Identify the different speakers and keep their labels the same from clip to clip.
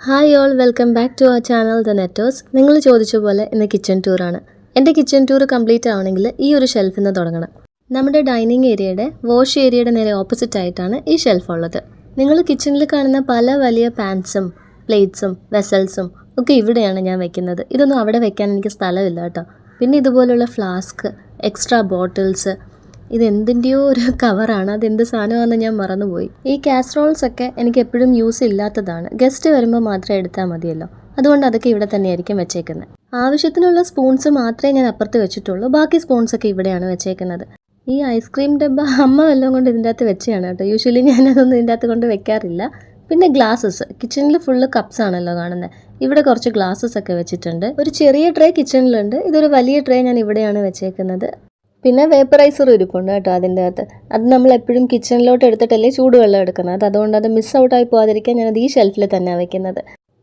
Speaker 1: Hi all, welcome back to our channel the Netos. നിങ്ങൾ ചോദിച്ച പോലെ ഇന്ന് കിച്ചൺ ടൂറാണ്. എൻ്റെ കിച്ചൺ ടൂർ കംപ്ലീറ്റ് ആവണമെങ്കിൽ ഈ ഒരു ഷെൽഫിൽ നിന്ന് തുടങ്ങണം. നമ്മുടെ ഡൈനിങ് ഏരിയയുടെ വാഷ് ഏരിയയുടെ നേരെ ഓപ്പോസിറ്റ് ആയിട്ടാണ് ഈ ഷെൽഫ് ഉള്ളത്. നിങ്ങൾ കിച്ചണിൽ കാണുന്ന പല വലിയ പാൻസും പ്ലേറ്റ്സും വെസൽസും ഒക്കെ ഇവിടെയാണ് ഞാൻ വെക്കുന്നത്. ഇതൊന്നും അവിടെ വെക്കാൻ എനിക്ക് സ്ഥലമില്ല കേട്ടോ. പിന്നെ ഇതുപോലുള്ള ഫ്ലാസ്ക്, എക്സ്ട്രാ ബോട്ടിൽസ്, ഇതെന്തിൻ്റെയോ ഒരു കവറാണ്, അതെന്ത് സാധനമാണെന്ന് ഞാൻ മറന്നുപോയി. ഈ കാസറോൾസ് ഒക്കെ എനിക്ക് എപ്പോഴും യൂസ് ഇല്ലാത്തതാണ്. ഗസ്റ്റ് വരുമ്പോൾ മാത്രമേ എടുത്താൽ മതിയല്ലോ, അതുകൊണ്ട് അതൊക്കെ ഇവിടെ തന്നെയായിരിക്കും വെച്ചേക്കുന്നത്. ആവശ്യത്തിനുള്ള സ്പൂൺസ് മാത്രമേ ഞാൻ അപ്പുറത്ത് വെച്ചിട്ടുള്ളൂ, ബാക്കി സ്പൂൺസൊക്കെ ഇവിടെയാണ് വെച്ചേക്കുന്നത്. ഈ ഐസ്ക്രീം ഡബ്ബ അമ്മ വല്ലതും കൊണ്ട് ഇതിൻ്റെ അകത്ത് വെച്ചാണ് കേട്ടോ. യൂഷ്വലി ഞാനതൊന്നും ഇതിൻ്റെ അകത്ത് കൊണ്ട് വെക്കാറില്ല. പിന്നെ ഗ്ലാസസ്, കിച്ചണിൽ ഫുള്ള് കപ്സ് ആണല്ലോ കാണുന്നത്. ഇവിടെ കുറച്ച് ഗ്ലാസസ് ഒക്കെ വെച്ചിട്ടുണ്ട്. ഒരു ചെറിയ ട്രേ കിച്ചണിലുണ്ട്, ഇതൊരു വലിയ ട്രേ ഞാൻ ഇവിടെയാണ് വെച്ചേക്കുന്നത്. പിന്നെ വേപ്പറൈസർ ഇരിപ്പുണ്ട് കേട്ടോ അതിൻ്റെ അകത്ത്. അത് നമ്മൾ എപ്പോഴും കിച്ചണിലോട്ട് എടുത്തിട്ടല്ലേ ചൂടുവെള്ളം എടുക്കുന്നത്. അതുകൊണ്ട് അത് മിസ് ഔട്ടായി പോകാതിരിക്കാൻ ഞാനത് ഈ ഷെൽഫിൽ തന്നെയാണ് വെക്കുന്നത്.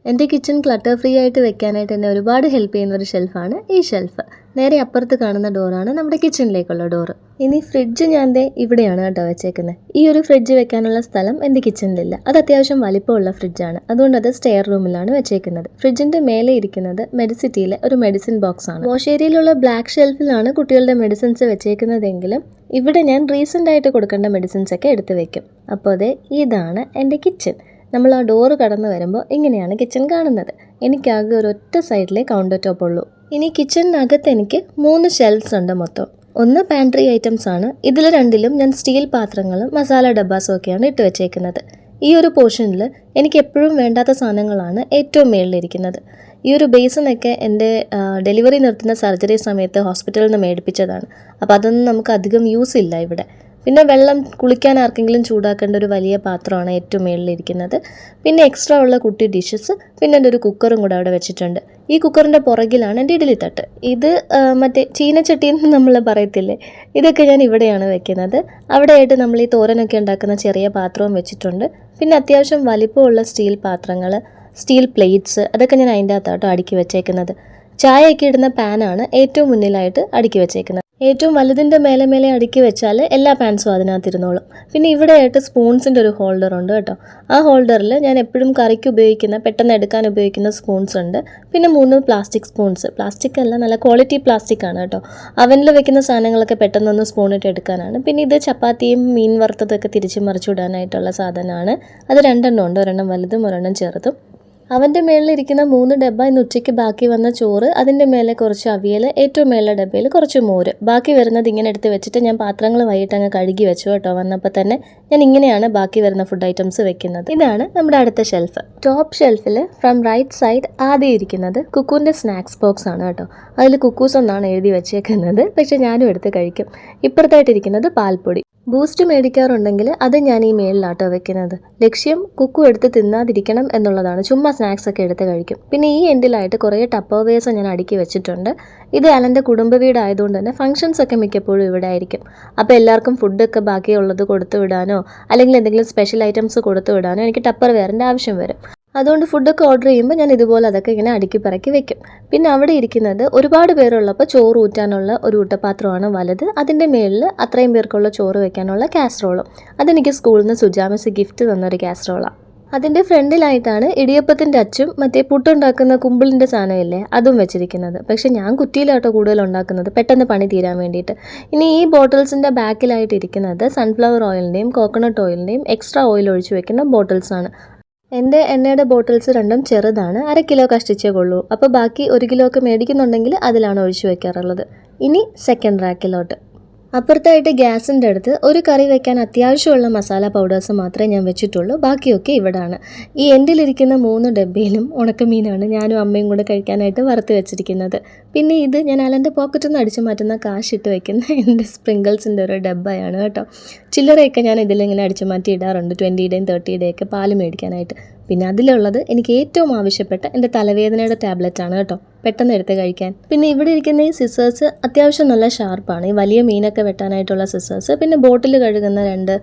Speaker 1: എൻ്റെ കിച്ചൺ ക്ലട്ടർ ഫ്രീ ആയിട്ട് വെക്കാനായിട്ട് എന്നെ ഒരുപാട് ഹെൽപ്പ് ചെയ്യുന്ന ഒരു ഷെൽഫാണ് ഈ ഷെൽഫ്. നേരെ അപ്പുറത്ത് കാണുന്ന ഡോറാണ് നമ്മുടെ കിച്ചണിലേക്കുള്ള ഡോറ്. ഇനി ഫ്രിഡ്ജ് ഞാൻ ഇവിടെയാണ് കേട്ടോ വെച്ചേക്കുന്നത്. ഈ ഒരു ഫ്രിഡ്ജ് വെക്കാനുള്ള സ്ഥലം എൻ്റെ കിച്ചണിലില്ല. അത് അത്യാവശ്യം വലിപ്പമുള്ള ഫ്രിഡ്ജാണ്, അതുകൊണ്ട് അത് സ്റ്റെയർ റൂമിലാണ് വെച്ചേക്കുന്നത്. ഫ്രിഡ്ജിൻ്റെ മേലെ ഇരിക്കുന്നത് മെഡിസിറ്റിയിലെ ഒരു മെഡിസിൻ ബോക്സ് ആണ്. വാഷ് ഏരിയയിലുള്ള ബ്ലാക്ക് ഷെൽഫിലാണ് കുട്ടികളുടെ മെഡിസിൻസ് വെച്ചേക്കുന്നതെങ്കിലും ഇവിടെ ഞാൻ റീസെൻ്റ് ആയിട്ട് കൊടുക്കേണ്ട മെഡിസിൻസ് ഒക്കെ എടുത്ത് വെക്കും. അപ്പോൾ അതെ, ഇതാണ് എൻ്റെ കിച്ചൺ. നമ്മൾ ആ ഡോറ് കടന്ന് വരുമ്പോൾ ഇങ്ങനെയാണ് കിച്ചൺ കാണുന്നത്. എനിക്കാകെ ഒരൊറ്റ സൈഡിലെ കൗണ്ടർ ടോപ്പ് ഉള്ളൂ. ഇനി കിച്ചണിനകത്ത് എനിക്ക് 3 ഷെൽഫ്സ് ഉണ്ട് മൊത്തം. ഒന്ന് പാൻട്രി ഐറ്റംസ് ആണ്. ഇതിൽ 2ലും ഞാൻ സ്റ്റീൽ പാത്രങ്ങളും മസാല ഡബ്ബാസും ഒക്കെയാണ് ഇട്ട് വെച്ചേക്കുന്നത്. ഈ ഒരു പോർഷനിൽ എനിക്ക് എപ്പോഴും വേണ്ടാത്ത സാധനങ്ങളാണ് ഏറ്റവും മേളിലിരിക്കുന്നത്. ഈ ഒരു ബേസിനൊക്കെ എൻ്റെ ഡെലിവറി നിർത്തുന്ന സർജറി സമയത്ത് ഹോസ്പിറ്റലിൽ നിന്ന് മേടിപ്പിച്ചതാണ്. അപ്പോൾ അതൊന്നും നമുക്ക് അധികം യൂസ് ഇല്ല ഇവിടെ. പിന്നെ വെള്ളം കുളിക്കാൻ ആർക്കെങ്കിലും ചൂടാക്കേണ്ട ഒരു വലിയ പാത്രമാണ് ഏറ്റവും മേളിലിരിക്കുന്നത്. പിന്നെ എക്സ്ട്രാ ഉള്ള കുട്ടി ഡിഷസ്, പിന്നെ എൻ്റെ ഒരു കുക്കറും കൂടെ അവിടെ വെച്ചിട്ടുണ്ട്. ഈ കുക്കറിൻ്റെ പുറകിലാണ് എൻ്റെ ഇഡ്ഡലി തട്ട്. ഇത് മറ്റേ ചീനച്ചട്ടിയെന്ന് നമ്മൾ പറയത്തില്ലേ, ഇതൊക്കെ ഞാൻ ഇവിടെയാണ് വെക്കുന്നത്. അവിടെയായിട്ട് നമ്മൾ ഈ തോരനൊക്കെ ഉണ്ടാക്കുന്ന ചെറിയ പാത്രവും വെച്ചിട്ടുണ്ട്. പിന്നെ അത്യാവശ്യം വലിപ്പമുള്ള സ്റ്റീൽ പാത്രങ്ങൾ, സ്റ്റീൽ പ്ലേറ്റ്സ്, അതൊക്കെ ഞാൻ അതിൻ്റെ അകത്താട്ടോ അടുക്കി വെച്ചേക്കുന്നത്. ചായയൊക്കെ ഇടുന്ന പാനാണ് ഏറ്റവും മുന്നിലായിട്ട് അടുക്കി വെച്ചേക്കുന്നത്. ഏറ്റവും വലുതിൻ്റെ മേലെ അടുക്കി വെച്ചാൽ എല്ലാ പാൻസും അതിനകത്തിരുന്നോളും. പിന്നെ ഇവിടെയായിട്ട് സ്പൂൺസിൻ്റെ ഒരു ഹോൾഡർ ഉണ്ട് കേട്ടോ. ആ ഹോൾഡറിൽ ഞാൻ എപ്പോഴും കറിക്ക് ഉപയോഗിക്കുന്ന, പെട്ടെന്ന് എടുക്കാൻ ഉപയോഗിക്കുന്ന സ്പൂൺസ് ഉണ്ട്. പിന്നെ 3 പ്ലാസ്റ്റിക് സ്പൂൺസ്. പ്ലാസ്റ്റിക് അല്ല, നല്ല ക്വാളിറ്റി പ്ലാസ്റ്റിക് ആണ് കേട്ടോ. അവനിൽ വെക്കുന്ന സാധനങ്ങളൊക്കെ പെട്ടെന്നൊന്ന് സ്പൂണിട്ട് എടുക്കാനാണ്. പിന്നെ ഇത് ചപ്പാത്തിയും മീൻ വറുത്തതൊക്കെ തിരിച്ച് മറിച്ചിടാനായിട്ടുള്ള സാധനമാണ്. അത് 2 ഉണ്ട്, ഒരെണ്ണം വലുതും ഒരെണ്ണം ചെറുതും. അവൻ്റെ മേളിലിരിക്കുന്ന 3 ഡബ്ബ ഇന്ന് ഉച്ചയ്ക്ക് ബാക്കി വന്ന ചോറ്, അതിൻ്റെ മേലെ കുറച്ച് അവിയൽ, ഏറ്റവും മേളിലെ ഡബ്ബയിൽ കുറച്ച് മോര്. ബാക്കി വരുന്നത് ഇങ്ങനെ എടുത്ത് വെച്ചിട്ട് ഞാൻ പാത്രങ്ങൾ വൈകിട്ട് അങ്ങ് കഴുകി വെച്ചു കേട്ടോ. വന്നപ്പോൾ തന്നെ ഞാൻ ഇങ്ങനെയാണ് ബാക്കി വരുന്ന ഫുഡ് ഐറ്റംസ് വെക്കുന്നത്. ഇതാണ് നമ്മുടെ അടുത്ത ഷെൽഫ്. ടോപ്പ് ഷെൽഫിൽ ഫ്രം റൈറ്റ് സൈഡ് ആദ്യം ഇരിക്കുന്നത് കുക്കൂൻ്റെ സ്നാക്സ് ബോക്സ് ആണ് കേട്ടോ. അതിൽ കുക്കൂസ് എന്നാണ് എഴുതി വെച്ചേക്കുന്നത്, പക്ഷെ ഞാനും എടുത്ത് കഴിക്കും. ഇപ്പുറത്തായിട്ടിരിക്കുന്നത് പാൽപ്പൊടി. ബൂസ്റ്റ് മേടിക്കാറുണ്ടെങ്കിൽ അത് ഞാൻ ഈ മേളിലാട്ടോ വെക്കുന്നത്. ലക്ഷ്യം കുക്കു എടുത്ത് തിന്നാതിരിക്കണം എന്നുള്ളതാണ്. ചുമ്മാ സ്നാക്സ് ഒക്കെ എടുത്ത് കഴിക്കും. പിന്നെ ഈ എൻഡിലായിട്ട് കുറേ ടപ്പർവെയർസ് ഞാൻ അടുക്കി വെച്ചിട്ടുണ്ട്. ഇത് അലൻ്റെ കുടുംബ വീടായതുകൊണ്ട് തന്നെ ഫംഗ്ഷൻസ് ഒക്കെ മിക്കപ്പോഴും ഇവിടെ ആയിരിക്കും. അപ്പോൾ എല്ലാവർക്കും ഫുഡൊക്കെ ബാക്കിയുള്ളത് കൊടുത്തു വിടാനോ അല്ലെങ്കിൽ എന്തെങ്കിലും സ്പെഷ്യൽ ഐറ്റംസ് കൊടുത്തു വിടാനോ എനിക്ക് ടപ്പർവെയറിൻ്റെ ആവശ്യം വരും. അതുകൊണ്ട് ഫുഡൊക്കെ ഓർഡർ ചെയ്യുമ്പോൾ ഞാൻ ഇതുപോലെ അതൊക്കെ ഇങ്ങനെ അടുക്കി പറക്കി വെക്കും. പിന്നെ അവിടെ ഇരിക്കുന്നത് ഒരുപാട് പേരുള്ളപ്പോൾ ചോറ് ഊറ്റാനുള്ള ഒരു ഊട്ടപാത്രമാണ് വലുത്. അതിൻ്റെ മേളിൽ അത്രയും പേർക്കുള്ള ചോറ് വെക്കാനുള്ള കാസറോളും. അതെനിക്ക് സ്കൂളിൽ നിന്ന് സുജാമിസ് ഗിഫ്റ്റ് തന്നൊരു കാസറോളാണ്. അതിൻ്റെ ഫ്രണ്ടിലായിട്ടാണ് ഇടിയപ്പത്തിൻ്റെ അച്ചും മറ്റേ പുട്ടുണ്ടാക്കുന്ന കുമ്പിളിൻ്റെ സാധനമില്ലേ അതും വെച്ചിരിക്കുന്നത്. പക്ഷേ ഞാൻ കുറ്റിയിലാട്ടോ കൂടുതൽ ഉണ്ടാക്കുന്നത്, പെട്ടെന്ന് പണി തീരാൻ വേണ്ടിയിട്ട്. ഇനി ഈ ബോട്ടിൽസിൻ്റെ ബാക്കിലായിട്ടിരിക്കുന്നത് സൺഫ്ലവർ ഓയിലിൻ്റെയും കോക്കനട്ട് ഓയിലിൻ്റെയും എക്സ്ട്രാ ഓയിൽ ഒഴിച്ച് വെക്കുന്ന ബോട്ടിൽസാണ്. എൻ്റെ എണ്ണയുടെ ബോട്ടിൽസ് 2ഉം ചെറുതാണ്, 1/2 കിലോ കഷ്ടിച്ചേ കൊള്ളൂ. അപ്പോൾ ബാക്കി 1 കിലോ ഒക്കെ മേടിക്കുന്നുണ്ടെങ്കിൽ അതിലാണ് ഒഴിച്ചു വെക്കാറുള്ളത്. ഇനി സെക്കൻഡ് റാക്കിലോട്ട്. അപ്പുറത്തായിട്ട് ഗ്യാസിൻ്റെ അടുത്ത് ഒരു കറി വെക്കാൻ അത്യാവശ്യമുള്ള മസാല പൗഡേഴ്സ് മാത്രമേ ഞാൻ വെച്ചിട്ടുള്ളൂ. ബാക്കിയൊക്കെ ഇവിടാണ്. ഈ എൻഡിലിരിക്കുന്ന 3 ഡബ്ബയിലും ഉണക്കമീനാണ് ഞാനും അമ്മയും കൂടെ കഴിക്കാനായിട്ട് വറുത്ത് വെച്ചിരിക്കുന്നത്. പിന്നെ ഇത് ഞാൻ അലൻ്റെ പോക്കറ്റിൽ നിന്ന് അടിച്ചു മാറ്റുന്ന കാശിട്ട് വെക്കുന്ന എൻ്റെ സ്പ്രിങ്കിൾസിൻ്റെ ഒരു ഡബ്ബയാണ് കേട്ടോ. ചില്ലറയൊക്കെ ഞാൻ ഇതിലിങ്ങനെ അടിച്ചു മാറ്റി ഇടാറുണ്ട്, 20യുടെയും 30യുടെയൊക്കെ പാല് മേടിക്കാനായിട്ട്. പിന്നെ അതിലുള്ളത് എനിക്ക് ഏറ്റവും ആവശ്യപ്പെട്ട എൻ്റെ തലവേദനയുടെ ടാബ്ലറ്റാണ് കേട്ടോ, പെട്ടെന്ന് എടുത്ത് കഴിക്കാൻ. പിന്നെ ഇവിടെ ഇരിക്കുന്ന ഈ സിസേഴ്സ് അത്യാവശ്യം നല്ല ഷാർപ്പാണ്. ഈ വലിയ മീനൊക്കെ വെട്ടാനായിട്ടുള്ള സിസേഴ്സ്, പിന്നെ ബോട്ടിൽ കഴുകുന്ന 2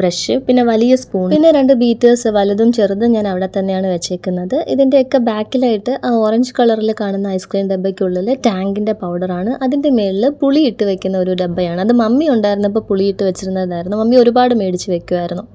Speaker 1: ബ്രഷ്, പിന്നെ വലിയ സ്പൂൺ, പിന്നെ 2 ബീറ്റേഴ്സ്, വലുതും ചെറുതും ഞാൻ അവിടെ തന്നെയാണ് വെച്ചേക്കുന്നത്. ഇതിൻ്റെയൊക്കെ ബാക്കിലായിട്ട് ആ ഓറഞ്ച് കളറിൽ കാണുന്ന ഐസ്ക്രീം ഡബ്ബയ്ക്കുള്ളിൽ ടാങ്കിൻ്റെ പൗഡറാണ്. അതിൻ്റെ മേളിൽ പുളി ഇട്ട് വെക്കുന്ന ഒരു ഡബ്ബയാണ്. അത് മമ്മി ഉണ്ടായിരുന്നപ്പോൾ പുളി ഇട്ട് വെച്ചിരുന്നതായിരുന്നു. മമ്മി ഒരുപാട് മേടിച്ച് വെക്കുമായിരുന്നു.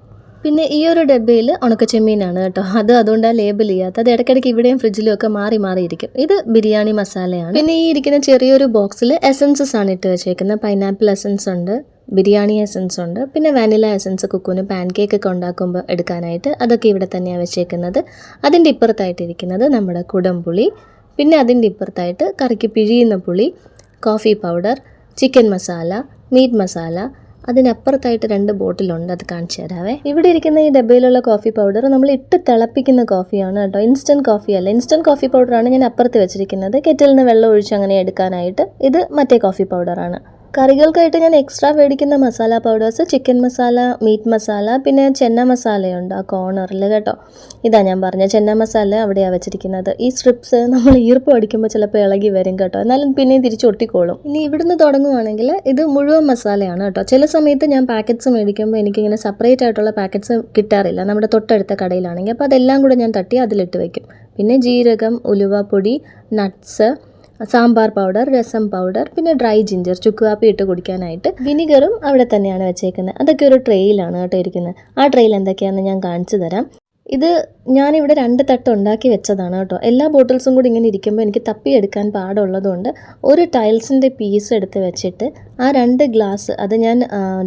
Speaker 1: പിന്നെ ഈ ഒരു ഡബ്ബയിൽ ഉണക്കച്ചെമ്മീനാണ് കേട്ടോ. അതുകൊണ്ടാണ് ലേബൽ ചെയ്യാത്തത്. അത് ഇടയ്ക്കിടയ്ക്ക് ഇവിടെയും ഫ്രിഡ്ജിലും ഒക്കെ മാറിയിരിക്കും. ഇത് ബിരിയാണി മസാലയാണ്. പിന്നെ ഈ ഇരിക്കുന്ന ചെറിയൊരു ബോക്സിൽ എസൻസസ് ആണ് ഇട്ട് വെച്ചേക്കുന്നത്. പൈനാപ്പിൾ എസൻസ് ഉണ്ട്, ബിരിയാണി എസൻസ് ഉണ്ട്, പിന്നെ വാനില എസൻസ് കുക്കുന് പാൻ കേക്ക് ഒക്കെ ഉണ്ടാക്കുമ്പോൾ എടുക്കാനായിട്ട് അതൊക്കെ ഇവിടെ തന്നെയാണ് വെച്ചേക്കുന്നത്. അതിൻ്റെ ഇപ്പുറത്തായിട്ടിരിക്കുന്നത് നമ്മുടെ കുടംപുളി, പിന്നെ അതിൻ്റെ ഇപ്പുറത്തായിട്ട് കറിക്ക് പിഴിയുന്ന പുളി, coffee powder, chicken masala, meat masala. അതിനപ്പുറത്തായിട്ട് 2 ബോട്ടിലുണ്ട്, അത് കാണിച്ചു തരാവേ. ഇവിടെ ഇരിക്കുന്ന ഈ ഡബ്ബയിലുള്ള കോഫി പൗഡർ നമ്മൾ ഇട്ട് തിളപ്പിക്കുന്ന കോഫിയാണ് കേട്ടോ, ഇൻസ്റ്റൻറ്റ് കോഫി അല്ല. ഇൻസ്റ്റൻറ്റ് കോഫി പൗഡറാണ് ഞാൻ അപ്പുറത്ത് വെച്ചിരിക്കുന്നത്, കെറ്റിലിൽ നിന്ന് വെള്ളം ഒഴിച്ച് അങ്ങനെ എടുക്കാനായിട്ട്. ഇത് മറ്റേ കോഫി പൗഡറാണ്. കറികൾക്കായിട്ട് ഞാൻ എക്സ്ട്രാ മേടിക്കുന്ന masala powders chicken masala, meat masala, പിന്നെ ചെന്ന മസാലയുണ്ട് ആ കോർണറിൽ കേട്ടോ. ഇതാ ഞാൻ പറഞ്ഞ ചെന്ന മസാല അവിടെയാണ് വെച്ചിരിക്കുന്നത്. ഈ സ്ട്രിപ്സ് നമ്മൾ ഈർപ്പം അടിക്കുമ്പോൾ ചിലപ്പോൾ ഇളകി വരും കേട്ടോ, എന്നാലും പിന്നെയും തിരിച്ച് ഒട്ടിക്കോളും. ഇനി ഇവിടുന്ന് തുടങ്ങുവാണെങ്കിൽ ഇത് മുഴുവൻ മസാലയാണ് കേട്ടോ. ചില സമയത്ത് ഞാൻ പാക്കറ്റ്സ് മേടിക്കുമ്പോൾ എനിക്കിങ്ങനെ സെപ്പറേറ്റ് ആയിട്ടുള്ള പാക്കറ്റ്സ് കിട്ടാറില്ല നമ്മുടെ തൊട്ടടുത്ത കടയിലാണെങ്കിൽ. അപ്പോൾ അതെല്ലാം കൂടെ ഞാൻ തട്ടി അതിലിട്ട് വയ്ക്കും. പിന്നെ ജീരകം, ഉലുവപ്പൊടി, നട്ട്സ്, സാമ്പാർ പൗഡർ, രസം പൗഡർ, പിന്നെ ഡ്രൈ ജിഞ്ചർ, ചുക്ക് കാപ്പി ഇട്ട് കുടിക്കാനായിട്ട്. വിനിഗറും അവിടെ തന്നെയാണ് വെച്ചേക്കുന്നത്. അതൊക്കെ ഒരു ട്രെയിലാണ് കേട്ടോ ഇരിക്കുന്നത്. ആ ട്രെയിൽ എന്തൊക്കെയാണെന്ന് ഞാൻ കാണിച്ചു തരാം. ഇത് ഞാനിവിടെ 2 തട്ട് ഉണ്ടാക്കി വെച്ചതാണ് കേട്ടോ. എല്ലാ ബോട്ടിൽസും കൂടി ഇങ്ങനെ ഇരിക്കുമ്പോൾ എനിക്ക് തപ്പിയെടുക്കാൻ പാടുള്ളതുകൊണ്ട് ഒരു ടൈൽസിൻ്റെ പീസ് എടുത്ത് വെച്ചിട്ട് ആ 2 ഗ്ലാസ്, അത് ഞാൻ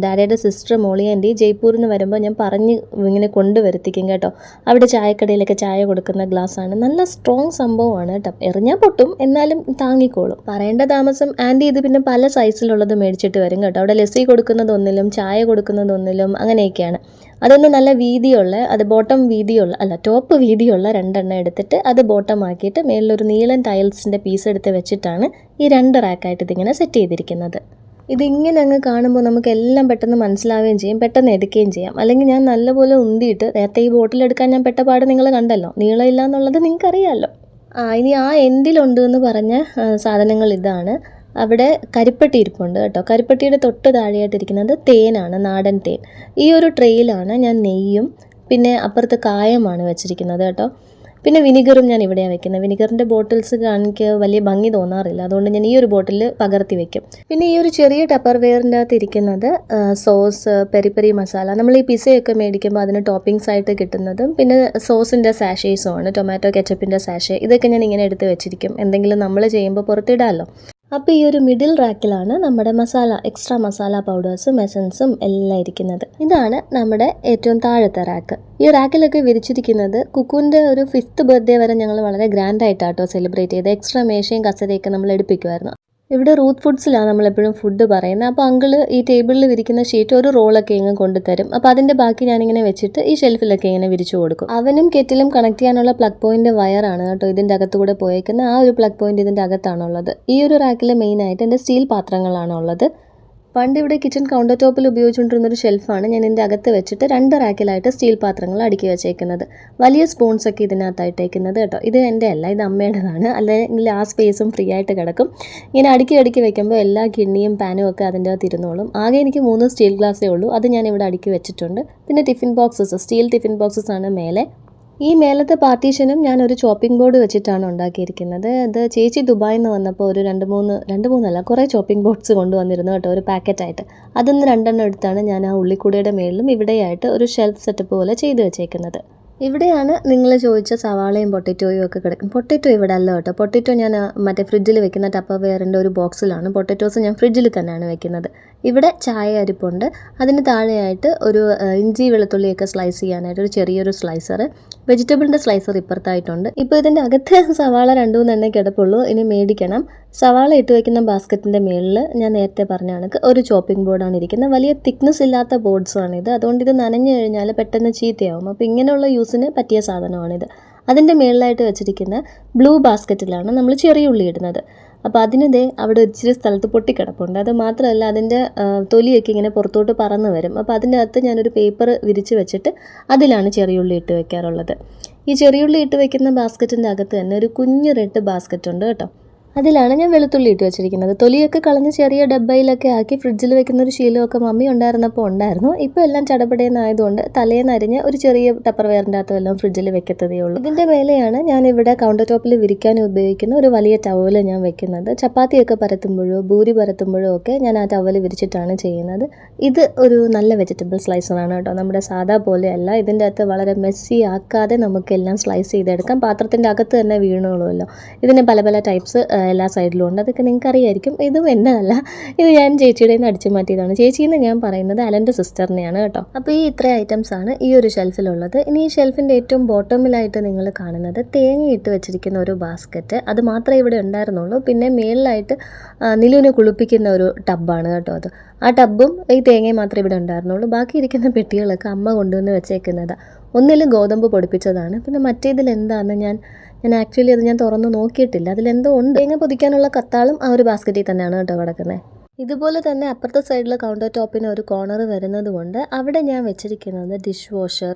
Speaker 1: ഡാഡിയുടെ സിസ്റ്റർ മോളിയാൻ്റി ജയ്പൂരിൽ നിന്ന് വരുമ്പോൾ ഞാൻ പറഞ്ഞ് ഇങ്ങനെ കൊണ്ടുവരുത്തിക്കും കേട്ടോ. അവിടെ ചായക്കടയിലൊക്കെ ചായ കൊടുക്കുന്ന ഗ്ലാസ്സാണ്. നല്ല സ്ട്രോങ് സംഭവമാണ് കേട്ടോ. എറിഞ്ഞാൽ പൊട്ടും, എന്നാലും താങ്ങിക്കോളും. പറയേണ്ട താമസം ആൻറ്റി ഇത് പിന്നെ പല സൈസിലുള്ളത് മേടിച്ചിട്ട് വരും കേട്ടോ. അവിടെ ലസ്സി കൊടുക്കുന്നതൊന്നിലും ചായ കൊടുക്കുന്നതൊന്നിലും അങ്ങനെയൊക്കെയാണ്. അതൊന്ന് നല്ല വീതിയുള്ള, അത് ബോട്ടം വീതിയുള്ള അല്ല ടോപ്പ് വീതിയുള്ള 2 എണ്ണം എടുത്തിട്ട് അത് ബോട്ടം ആക്കിയിട്ട് മേളിലൊരു നീളൻ ടൈൽസിൻ്റെ പീസ് എടുത്ത് വെച്ചിട്ടാണ് ഈ 2 റാക്കായിട്ട് ഇതിങ്ങനെ സെറ്റ് ചെയ്തിരിക്കുന്നത്. ഇതിങ്ങനെ അങ്ങ് കാണുമ്പോൾ നമുക്ക് എല്ലാം പെട്ടെന്ന് മനസ്സിലാവുകയും ചെയ്യും, പെട്ടെന്ന് എടുക്കുകയും ചെയ്യാം. അല്ലെങ്കിൽ ഞാൻ നല്ലപോലെ ഉന്തിയിട്ട് നേരത്തെ ഈ ബോട്ടിൽ എടുക്കാൻ ഞാൻ പെട്ട പാട് നിങ്ങൾ കണ്ടല്ലോ, നീളമില്ല എന്നുള്ളത് നിങ്ങൾക്കറിയാമല്ലോ. ഇനി ആ എൻഡിലുണ്ട് എന്ന് പറഞ്ഞ സാധനങ്ങൾ ഇതാണ്. അവിടെ കരിപ്പട്ടി ഇരിപ്പുണ്ട് കേട്ടോ. കരിപ്പട്ടിയുടെ തൊട്ട് താഴെയായിട്ടിരിക്കുന്നത് തേനാണ്, നാടൻ തേൻ. ഈ ഒരു ട്രെയിലാണ് ഞാൻ നെയ്യും പിന്നെ അപ്പുറത്ത് കായമാണ് വെച്ചിരിക്കുന്നത് കേട്ടോ. പിന്നെ വിനിഗറും ഞാൻ ഇവിടെയാണ് വെക്കുന്നത്. വിനിഗറിൻ്റെ ബോട്ടിൽസ് എനിക്ക് വലിയ ഭംഗി തോന്നാറില്ല, അതുകൊണ്ട് ഞാൻ ഈ ഒരു ബോട്ടിൽ പകർത്തി വെക്കും. പിന്നെ ഈ ഒരു ചെറിയ ടപ്പർ വെയറിൻ്റെ അകത്ത് ഇരിക്കുന്നത് സോസ്, പെരി പെരി മസാല, നമ്മൾ ഈ പിസയൊക്കെ മേടിക്കുമ്പോൾ അതിന് ടോപ്പിംഗ്സ് ആയിട്ട് കിട്ടുന്നതും പിന്നെ സോസിൻ്റെ സാഷേസും ആണ്, ടൊമാറ്റോ കെച്ചപ്പിൻ്റെ സാഷേ. ഇതൊക്കെ ഞാൻ ഇങ്ങനെ എടുത്ത് വെച്ചിരിക്കും, എന്തെങ്കിലും നമ്മൾ ചെയ്യുമ്പോൾ പുറത്തിടാമല്ലോ. അപ്പോൾ ഈ ഒരു മിഡിൽ റാക്കിലാണ് നമ്മുടെ എക്സ്ട്രാ മസാല പൗഡേഴ്സും എസൻസും എല്ലാം ഇരിക്കുന്നത്. ഇതാണ് നമ്മുടെ ഏറ്റവും താഴത്തെ റാക്ക്. ഈ റാക്കിലൊക്കെ വിരിച്ചിരിക്കുന്നത് കുക്കുവിൻ്റെ ഒരു 5th ബർത്ത്ഡേ വരെ ഞങ്ങൾ വളരെ ഗ്രാൻഡായിട്ടാട്ടോ സെലിബ്രേറ്റ് ചെയ്ത്. എക്സ്ട്രാ മേശയും കസേരയൊക്കെ നമ്മൾ എടുപ്പിക്കുമായിരുന്നു. ഇവിടെ റൂത്ത് ഫുഡ്സിലാണ് നമ്മളെപ്പോഴും ഫുഡ് പറയുന്നത്. അപ്പോൾ അങ്കിള് ഈ ടേബിളിൽ വിരിക്കുന്ന ഷീറ്റ് ഒരു റോളൊക്കെ ഇങ്ങ് കൊണ്ടുതരും. അപ്പോൾ അതിൻ്റെ ബാക്കി ഞാനിങ്ങനെ വെച്ചിട്ട് ഈ ഷെൽഫിലൊക്കെ ഇങ്ങനെ വിരിച്ചു കൊടുക്കും. അവനും കെറ്റിലും കണക്ട് ചെയ്യാനുള്ള പ്ലഗ് പോയിൻ്റ് വയറാണ് കേട്ടോ ഇതിൻ്റെ അകത്തുകൂടെ പോയേക്കുന്നത്. ആ ഒരു പ്ലഗ് പോയിൻ്റ് ഇതിൻ്റെ അകത്താണുള്ളത്. ഈ ഒരു റാക്കിൽ മെയിനായിട്ട് എൻ്റെ സ്റ്റീൽ പാത്രങ്ങളാണ് ഉള്ളത്. പണ്ട് ഇവിടെ കിച്ചൺ കൗണ്ടർ ടോപ്പിൽ ഉപയോഗിച്ചുകൊണ്ടിരുന്നൊരു ഷെൽഫാണ് ഞാൻ ഇതിൻ്റെ അകത്ത് വെച്ചിട്ട് 2 റാക്കിലായിട്ട് സ്റ്റീൽ പാത്രങ്ങൾ അടുക്കി വെച്ചേക്കുന്നത്. വലിയ സ്പൂൺസൊക്കെ ഇതിനകത്തായിട്ടേക്കുന്നത് കേട്ടോ. ഇത് എൻ്റെ അല്ല, ഇത് അമ്മയുടേതാണ്. അല്ലെങ്കിൽ ആ സ്പേസും ഫ്രീ ആയിട്ട് കിടക്കും. ഇങ്ങനെ അടുക്കി വെക്കുമ്പോൾ എല്ലാ കിണ്ണിയും പാനും ഒക്കെ അതിൻ്റെ അകത്ത് ഇരുന്നോളും. ആകെ എനിക്ക് 3 സ്റ്റീൽ ഗ്ലാസ്സേ ഉള്ളൂ, അത് ഞാൻ ഇവിടെ അടുക്കി വെച്ചിട്ടുണ്ട്. പിന്നെ tiffin boxes, steel tiffin boxes ആണ് മേലെ. ഈ മേലത്തെ പാർട്ടീഷനും ഞാൻ ഒരു ചോപ്പിംഗ് ബോർഡ് വെച്ചിട്ടാണ് ഉണ്ടാക്കിയിരിക്കുന്നത്. അത് ചേച്ചി ദുബായിൽ നിന്ന് വന്നപ്പോൾ ഒരു 2-3 കുറേ ചോപ്പിംഗ് ബോർഡ്സ് കൊണ്ടുവന്നിരുന്നു കേട്ടോ, ഒരു പാക്കറ്റായിട്ട്. അതൊന്ന് 2 എണ്ണം എടുത്താണ് ഞാൻ ആ ഉള്ളിക്കൂടയുടെ മേളിലും ഇവിടെയായിട്ട് ഒരു ഷെൽഫ് സെറ്റപ്പ് പോലെ ചെയ്ത് വെച്ചേക്കുന്നത്. ഇവിടെയാണ് നിങ്ങൾ ചോദിച്ച സവാളയും പൊട്ടറ്റോയും ഒക്കെ കിടക്കും. പൊട്ടറ്റോ ഇവിടെ അല്ല കേട്ടോ. പൊട്ടറ്റോ ഞാൻ മറ്റേ ഫ്രിഡ്ജിൽ വെക്കുന്ന ടപ്പർ വെയറിൻ്റെ ഒരു ബോക്സിലാണ്. പൊട്ടറ്റോസ് ഞാൻ ഫ്രിഡ്ജിൽ തന്നെയാണ് വെക്കുന്നത്. ഇവിടെ ചായ അരിപ്പുണ്ട്. അതിന് താഴെയായിട്ട് ഒരു ഇഞ്ചി വെളുത്തുള്ളിയൊക്കെ സ്ലൈസ് ചെയ്യാനായിട്ട് ഒരു ചെറിയൊരു സ്ലൈസർ, വെജിറ്റബിളിൻ്റെ സ്ലൈസർ ഇപ്പുറത്തായിട്ടുണ്ട്. ഇപ്പോൾ ഇതിൻ്റെ അകത്ത് സവാള 2-3 എണ്ണേ കിടപ്പുള്ളൂ, ഇനി മേടിക്കണം. സവാള ഇട്ട് വയ്ക്കുന്ന ബാസ്ക്കറ്റിൻ്റെ മുകളിൽ ഞാൻ നേരത്തെ പറഞ്ഞ കണക്ക് ഒരു ചോപ്പിംഗ് ബോർഡാണ് ഇരിക്കുന്നത്. വലിയ തിക്നെസ് ഇല്ലാത്ത ബോർഡ്സാണിത്, അതുകൊണ്ട് ഇത് നനഞ്ഞു കഴിഞ്ഞാൽ പെട്ടെന്ന് ചീത്തയാവും. അപ്പോൾ ഇങ്ങനെയുള്ള യൂസിന് പറ്റിയ സാധനമാണിത്. അതിൻ്റെ മുകളിലായിട്ട് വെച്ചിരിക്കുന്ന ബ്ലൂ ബാസ്ക്കറ്റിലാണ് നമ്മൾ ചെറിയ ഉള്ളി ഇടുന്നത്. അപ്പോൾ അതിനിതേ അവിടെ ഇച്ചിരി സ്ഥലത്ത് പൊട്ടിക്കിടപ്പുണ്ട്. അത് മാത്രമല്ല അതിൻ്റെ തൊലിയൊക്കെ ഇങ്ങനെ പുറത്തോട്ട് പറന്ന് വരും. അപ്പോൾ അതിൻ്റെ അകത്ത് ഞാനൊരു പേപ്പർ വിരിച്ച് വെച്ചിട്ട് അതിലാണ് ചെറിയുള്ളി ഇട്ട് വെക്കാറുള്ളത്. ഈ ചെറിയുള്ളി ഇട്ട് വെക്കുന്ന ബാസ്ക്കറ്റിൻ്റെ അകത്ത് തന്നെ ഒരു കുഞ്ഞ് റെഡ് ബാസ്ക്കറ്റ് ഉണ്ട് കേട്ടോ. അതിലാണ് ഞാൻ വെളുത്തുള്ളി ഇട്ട് വെച്ചിരിക്കുന്നത്. തൊലിയൊക്കെ കളഞ്ഞ് ചെറിയ ഡബ്ബയിലൊക്കെ ആക്കി ഫ്രിഡ്ജിൽ വെക്കുന്ന ഒരു ശീലമൊക്കെ മമ്മി ഉണ്ടായിരുന്നപ്പോൾ ഉണ്ടായിരുന്നു. ഇപ്പോൾ എല്ലാം ചടപടയെന്നായതുകൊണ്ട് തലേന്ന് അരിഞ്ഞ് ഒരു ചെറിയ ടപ്പർ വെയറിൻ്റെ അകത്തും എല്ലാം ഫ്രിഡ്ജിൽ വെക്കത്തതേ ഉള്ളൂ. ഇതിൻ്റെ മേലെയാണ് ഞാനിവിടെ കൗണ്ടർ ടോപ്പിൽ വിരിക്കാൻ ഉപയോഗിക്കുന്ന ഒരു വലിയ ടവൽ ഞാൻ വെക്കുന്നത്. ചപ്പാത്തിയൊക്കെ പരത്തുമ്പോഴോ പൂരി പരത്തുമ്പോഴോ ഒക്കെ ഞാൻ ആ ടവൽ വിരിച്ചിട്ടാണ് ചെയ്യുന്നത്. ഇത് ഒരു നല്ല വെജിറ്റബിൾ സ്ലൈസറാണ് കേട്ടോ. നമ്മുടെ സാധാ പോലെയല്ല. ഇതിൻ്റെ അകത്ത് വളരെ മെസ്സി ആക്കാതെ നമുക്കെല്ലാം സ്ലൈസ് ചെയ്തെടുക്കാം. പാത്രത്തിൻ്റെ അകത്ത് തന്നെ വീണോളുമല്ലോ. ഇതിന് പല പല ടൈപ്സ് എല്ലാ സൈഡിലും ഉണ്ട്. അതൊക്കെ നിങ്ങൾക്ക് അറിയായിരിക്കും. ഇതും എൻ്റെതല്ല, ഇത് ഞാൻ ചേച്ചിയുടെ നിന്ന് അടിച്ചു മാറ്റിയതാണ്. ചേച്ചിയെന്ന് ഞാൻ പറയുന്നത് അലൻ്റെ സിസ്റ്ററിനെയാണ് കേട്ടോ. അപ്പോൾ ഈ ഇത്ര ഐറ്റംസ് ആണ് ഈ ഒരു ഷെൽഫിലുള്ളത്. ഇനി ഈ ഷെൽഫിൻ്റെ ഏറ്റവും ബോട്ടമിലായിട്ട് നിങ്ങൾ കാണുന്നത് തേങ്ങ ഇട്ട് വെച്ചിരിക്കുന്ന ഒരു ബാസ്ക്കറ്റ്. അത് മാത്രമേ ഇവിടെ ഉണ്ടായിരുന്നുള്ളൂ. പിന്നെ മേളിലായിട്ട് നിലുവിനെ കുളിപ്പിക്കുന്ന ഒരു ടബ്ബാണ് കേട്ടോ അത്. ആ ടബ്ബും ഈ തേങ്ങയും മാത്രമേ ഇവിടെ ഉണ്ടായിരുന്നുള്ളൂ. ബാക്കി ഇരിക്കുന്ന പെട്ടികളൊക്കെ അമ്മ കൊണ്ടുവന്ന് വെച്ചേക്കുന്നതാണ്. ഒന്നിൽ ഗോതമ്പ് പൊടിപ്പിച്ചതാണ്. പിന്നെ മറ്റേതിൽ എന്താണെന്ന് ഞാൻ ആക്ച്വലി അത് ഞാൻ തുറന്ന് നോക്കിയിട്ടില്ല. അതിലെന്തോ ഉണ്ട്. തേങ്ങ പൊതിക്കാനുള്ള കത്താളും ആ ഒരു ബാസ്ക്കറ്റിൽ തന്നെയാണ് കേട്ടോ കിടക്കുന്നത്. ഇതുപോലെ തന്നെ അപ്പുറത്തെ സൈഡിൽ കൗണ്ടർ ടോപ്പിന് ഒരു കോർണർ വരുന്നത് കൊണ്ട് അവിടെ ഞാൻ വെച്ചിരിക്കുന്നത് ഡിഷ് വാഷർ,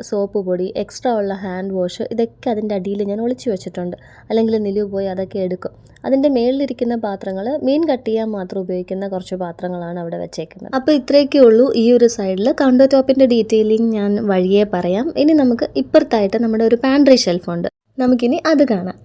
Speaker 1: സോപ്പ് പൊടി, എക്സ്ട്രാ ഉള്ള ഹാൻഡ് വാഷ്, ഇതൊക്കെ അതിൻ്റെ അടിയിൽ ഞാൻ ഒളിച്ചു വെച്ചിട്ടുണ്ട്. അല്ലെങ്കിൽ നിലു പോയി അതൊക്കെ എടുക്കും. അതിൻ്റെ മേളിലിരിക്കുന്ന പാത്രങ്ങൾ മീൻ കട്ട് ചെയ്യാൻ മാത്രം ഉപയോഗിക്കുന്ന കുറച്ച് പാത്രങ്ങളാണ് അവിടെ വെച്ചേക്കുന്നത്. അപ്പോൾ ഇത്രയൊക്കെ ഉള്ളൂ ഈ ഒരു സൈഡിൽ. കൗണ്ടർ ടോപ്പിൻ്റെ ഡീറ്റെയിലിംഗ് ഞാൻ വഴിയേ പറയാം. ഇനി നമുക്ക് ഇപ്പുറത്തായിട്ട് നമ്മുടെ ഒരു പാൻട്രി ഷെൽഫുണ്ട്. നമുക്കിനി അത് കാണാം.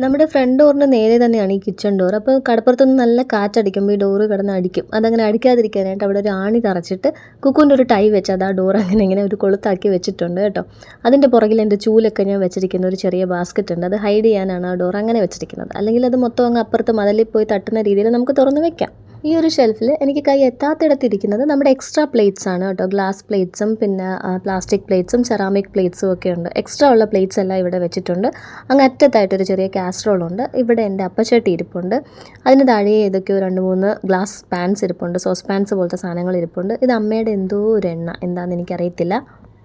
Speaker 1: നമ്മുടെ ഫ്രണ്ട് ഡോറിന് നേരെ തന്നെയാണ് ഈ കിച്ചൺ ഡോർ. അപ്പോൾ കടപ്പുറത്തുനിന്ന് നല്ല കാറ്റടിക്കുമ്പോൾ ഈ ഡോറ് കിടന്ന് അടിക്കും. അതങ്ങനെ അടിക്കാതിരിക്കാനായിട്ട് അവിടെ ഒരു ആണി തറച്ചിട്ട് കുക്കുവിൻ്റെ ഒരു ടൈ വെച്ച് അത് ആ ഡോർ ഇങ്ങനെ ഒരു കൊളുത്താക്കി വെച്ചിട്ടുണ്ട് കേട്ടോ. അതിൻ്റെ പുറകിൽ എൻ്റെ ചൂലൊക്കെ ഞാൻ വെച്ചിരിക്കുന്ന ഒരു ചെറിയ ബാസ്ക്കറ്റ് ഉണ്ട്. അത് ഹൈഡ് ചെയ്യാനാണ് ആ ഡോർ അങ്ങനെ വെച്ചിരിക്കുന്നത്. അല്ലെങ്കിൽ അത് മൊത്തം അങ്ങ് അപ്പുറത്ത് മതിലിൽ പോയി തട്ടുന്ന രീതിയിൽ നമുക്ക് തുറന്ന് വെക്കാം. ഈ ഒരു ഷെൽഫിൽ എനിക്ക് കൈ എത്താത്തിടത്തിരിക്കുന്നത് നമ്മുടെ എക്സ്ട്രാ പ്ലേറ്റ്സ് ആണ് കേട്ടോ. ഗ്ലാസ് പ്ലേറ്റ്സും പിന്നെ പ്ലാസ്റ്റിക് പ്ലേറ്റ്സും സെറാമിക് പ്ലേറ്റ്സും ഒക്കെ ഉണ്ട്. എക്സ്ട്രാ ഉള്ള പ്ലേറ്റ്സ് എല്ലാം ഇവിടെ വെച്ചിട്ടുണ്ട്. അങ്ങ് അറ്റത്തായിട്ടൊരു ചെറിയ കാസറോളുണ്ട്. ഇവിടെ എൻ്റെ അപ്പച്ചട്ടി ഇരിപ്പുണ്ട്. അതിന് താഴെ ഏതൊക്കെയോ 2-3 ഗ്ലാസ് പാൻസ് ഇരിപ്പുണ്ട്. സോസ് പാൻസ് പോലത്തെ സാധനങ്ങൾ ഇരിപ്പുണ്ട്. ഇത് അമ്മയുടെ എന്തോ ഒരു എണ്ണ, എന്താണെന്ന് എനിക്കറിയത്തില്ല.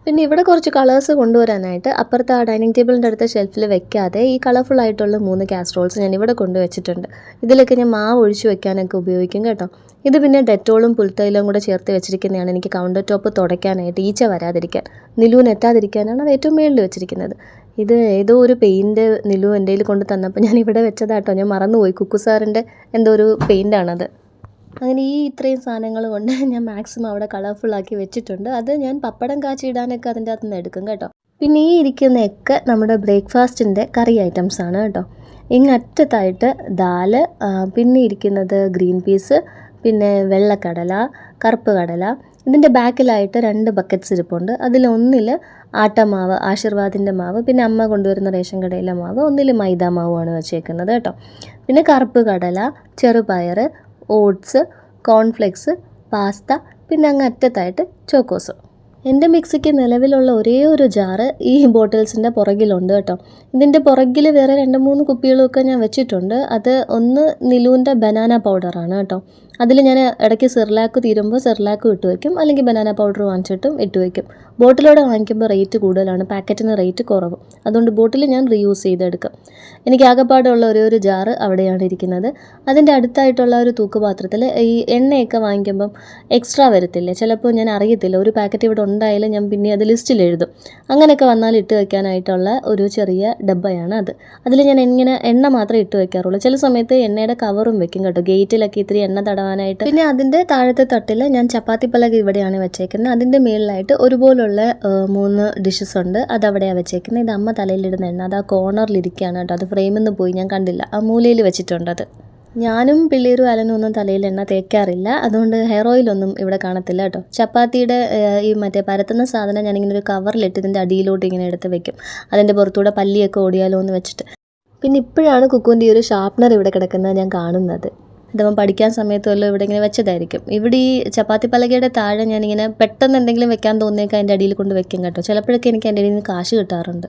Speaker 1: പിന്നെ ഇവിടെ കുറച്ച് കളേഴ്സ് കൊണ്ടുവരാനായിട്ട് അപ്പുറത്തെ ആ ഡൈനിങ് ടേബിളിൻ്റെ അടുത്ത ഷെൽഫിൽ വെക്കാതെ ഈ കളർഫുൾ ആയിട്ടുള്ള 3 കാസറോൾസ് ഞാൻ ഇവിടെ കൊണ്ടുവച്ചിട്ടുണ്ട്. ഇതിലൊക്കെ ഞാൻ മാവ് ഒഴിച്ച് വെക്കാനൊക്കെ ഉപയോഗിക്കും കേട്ടോ. ഇത് പിന്നെ ഡെറ്റോളും പുൽത്തൈലവും കൂടെ ചേർത്ത് വെച്ചിരിക്കുന്നതാണ് എനിക്ക് കൗണ്ടർ ടോപ്പ് തുടയ്ക്കാനായിട്ട്, ഈച്ച വരാതിരിക്കാൻ, നിലുവിന് എത്താതിരിക്കാനാണ് അത് ഏറ്റവും മേളിൽ വെച്ചിരിക്കുന്നത്. ഇത് ഏതോ ഒരു പെയിൻറ്റ് നിലു എൻ്റെ കയ്യിൽ കൊണ്ട് തന്നപ്പോൾ ഞാൻ ഇവിടെ വെച്ചതാട്ടോ. ഞാൻ മറന്നുപോയി. കുക്കു സാറിൻ്റെ എന്തോ ഒരു പെയിൻ്റാണത്. അങ്ങനെ ഈ ഇത്രയും സാധനങ്ങൾ കൊണ്ട് ഞാൻ മാക്സിമം അവിടെ കളർഫുള്ളാക്കി വെച്ചിട്ടുണ്ട്. അത് ഞാൻ പപ്പടം കാച്ചി ഇടാനൊക്കെ അതിൻ്റെ അകത്ത് നിന്ന് എടുക്കും കേട്ടോ. പിന്നെ ഈ ഇരിക്കുന്നതൊക്കെ നമ്മുടെ ബ്രേക്ക്ഫാസ്റ്റിൻ്റെ കറി ഐറ്റംസ് ആണ് കേട്ടോ. ഇങ്ങറ്റത്തായിട്ട് ദാല്, പിന്നെ ഇരിക്കുന്നത് ഗ്രീൻ പീസ്, പിന്നെ വെള്ളക്കടല, കറുപ്പ് കടല. ഇതിൻ്റെ ബാക്കിലായിട്ട് 2 ബക്കറ്റ്സ് ഇരിപ്പുണ്ട്. അതിലൊന്നിൽ ആട്ടമാവ്, ആശീർവാദിൻ്റെ മാവ്, പിന്നെ അമ്മ കൊണ്ടുവരുന്ന റേഷൻ കടയിലെ മാവ്, ഒന്നിൽ മൈദ മാവുമാണ് വെച്ചേക്കുന്നത് കേട്ടോ. പിന്നെ കറുപ്പ് കടല, ചെറുപയർ, ഓട്സ്, കോൺഫ്ലെക്സ്, പാസ്ത, പിന്നെ അങ്ങ് അറ്റത്തായിട്ട് ചോക്കോസ്. എൻ്റെ മിക്സിക്ക് നിലവിലുള്ള ഒരേ ഒരു ജാറ് ഈ ബോട്ടിൽസിൻ്റെ പുറകിലുണ്ട് കേട്ടോ. ഇതിൻ്റെ പുറകിൽ വേറെ 2-3 കുപ്പികളൊക്കെ ഞാൻ വെച്ചിട്ടുണ്ട്. അത് ഒന്ന് നിലുവിൻ്റെ ബനാന പൗഡറാണ് കേട്ടോ. അതിൽ ഞാൻ ഇടയ്ക്ക് സെർലാക്ക് തീരുമ്പോൾ സെർലാക്കും ഇട്ട് വയ്ക്കും, അല്ലെങ്കിൽ ബനാന പൗഡർ വാങ്ങിച്ചിട്ടും ഇട്ട് വയ്ക്കും. ബോട്ടിലോടെ വാങ്ങിക്കുമ്പോൾ റേറ്റ് കൂടുതലാണ്, പാക്കറ്റിന് റേറ്റ് കുറവ്. അതുകൊണ്ട് ബോട്ടിൽ ഞാൻ റീയൂസ് ചെയ്തെടുക്കും. എനിക്ക് ആകെപ്പാടുള്ള ഒരു ജാറ് അവിടെയാണ് ഇരിക്കുന്നത്. അതിൻ്റെ അടുത്തായിട്ടുള്ള ഒരു തൂക്കുപാത്രത്തിൽ ഈ എണ്ണയൊക്കെ വാങ്ങിക്കുമ്പം എക്സ്ട്രാ വരത്തില്ലേ, ചിലപ്പോൾ ഞാൻ അറിയത്തില്ല, ഒരു പാക്കറ്റ് ഇവിടെ ഉണ്ടായാലും ഞാൻ പിന്നെ അത് ലിസ്റ്റിൽ എഴുതും. അങ്ങനെയൊക്കെ വന്നാൽ ഇട്ട് വയ്ക്കാനായിട്ടുള്ള ഒരു ചെറിയ ഡബ്ബയാണ് അത്. അതിൽ ഞാൻ ഇങ്ങനെ എണ്ണ മാത്രമേ ഇട്ട് വയ്ക്കാറുള്ളൂ. ചില സമയത്ത് എണ്ണയുടെ കവറും വെക്കും കേട്ടോ, ഗേറ്റിലൊക്കെ ഇത്തിരി എണ്ണ തടവാനായിട്ട്. പിന്നെ അതിൻ്റെ താഴത്തെ തട്ടിൽ ഞാൻ ചപ്പാത്തി പലക ഇവിടെയാണ് വെച്ചേക്കുന്നത്. അതിൻ്റെ മേളിലായിട്ട് ഒരുപോലുള്ള 3 ഡിഷസ് ഉണ്ട്, അതവിടെയാണ് വെച്ചേക്കുന്നത്. ഇത് അമ്മ തലയിലിടുന്ന എണ്ണ, അത് ആ കോർണറിലിരിക്കുകയാണ് കേട്ടോ. അത് ഫ്രെയിമിൽ നിന്ന് പോയി ഞാൻ കണ്ടില്ല, ആ മൂലയിൽ വെച്ചിട്ടുണ്ടത്. ഞാനും പിള്ളേരും അലനും ഒന്നും തലയിൽ എണ്ണ തേക്കാറില്ല, അതുകൊണ്ട് ഹെയർ ഓയിലൊന്നും ഇവിടെ കാണത്തില്ല കേട്ടോ. ചപ്പാത്തിയുടെ ഈ മറ്റേ പരത്തുന്ന സാധനം ഞാനിങ്ങനെ ഒരു കവറിലിട്ട് ഇതിൻ്റെ അടിയിലോട്ട് ഇങ്ങനെ എടുത്ത് വെക്കും, അതിൻ്റെ പുറത്തൂടെ പല്ലിയൊക്കെ ഓടിയാലോ എന്ന് വെച്ചിട്ട്. പിന്നെ ഇപ്പോഴാണ് കുക്കുവിൻ്റെ ഈ ഒരു ഷാർപ്നർ ഇവിടെ കിടക്കുന്നത് ഞാൻ കാണുന്നത്. ഇതവൻ പഠിക്കാൻ സമയത്ത് വല്ലതും ഇവിടെ ഇങ്ങനെ വെച്ചതായിരിക്കും. ഇവിടെ ഈ ചപ്പാത്തി പലകയുടെ താഴെ ഞാനിങ്ങനെ പെട്ടെന്ന് എന്തെങ്കിലും വെക്കാൻ തോന്നിയൊക്കെ അതിൻ്റെ അടിയിൽ കൊണ്ട് വെക്കും കേട്ടോ. ചിലപ്പോഴൊക്കെ എനിക്ക് എൻ്റെ അടിയിൽ നിന്ന് കാശ് കിട്ടാറുണ്ട്.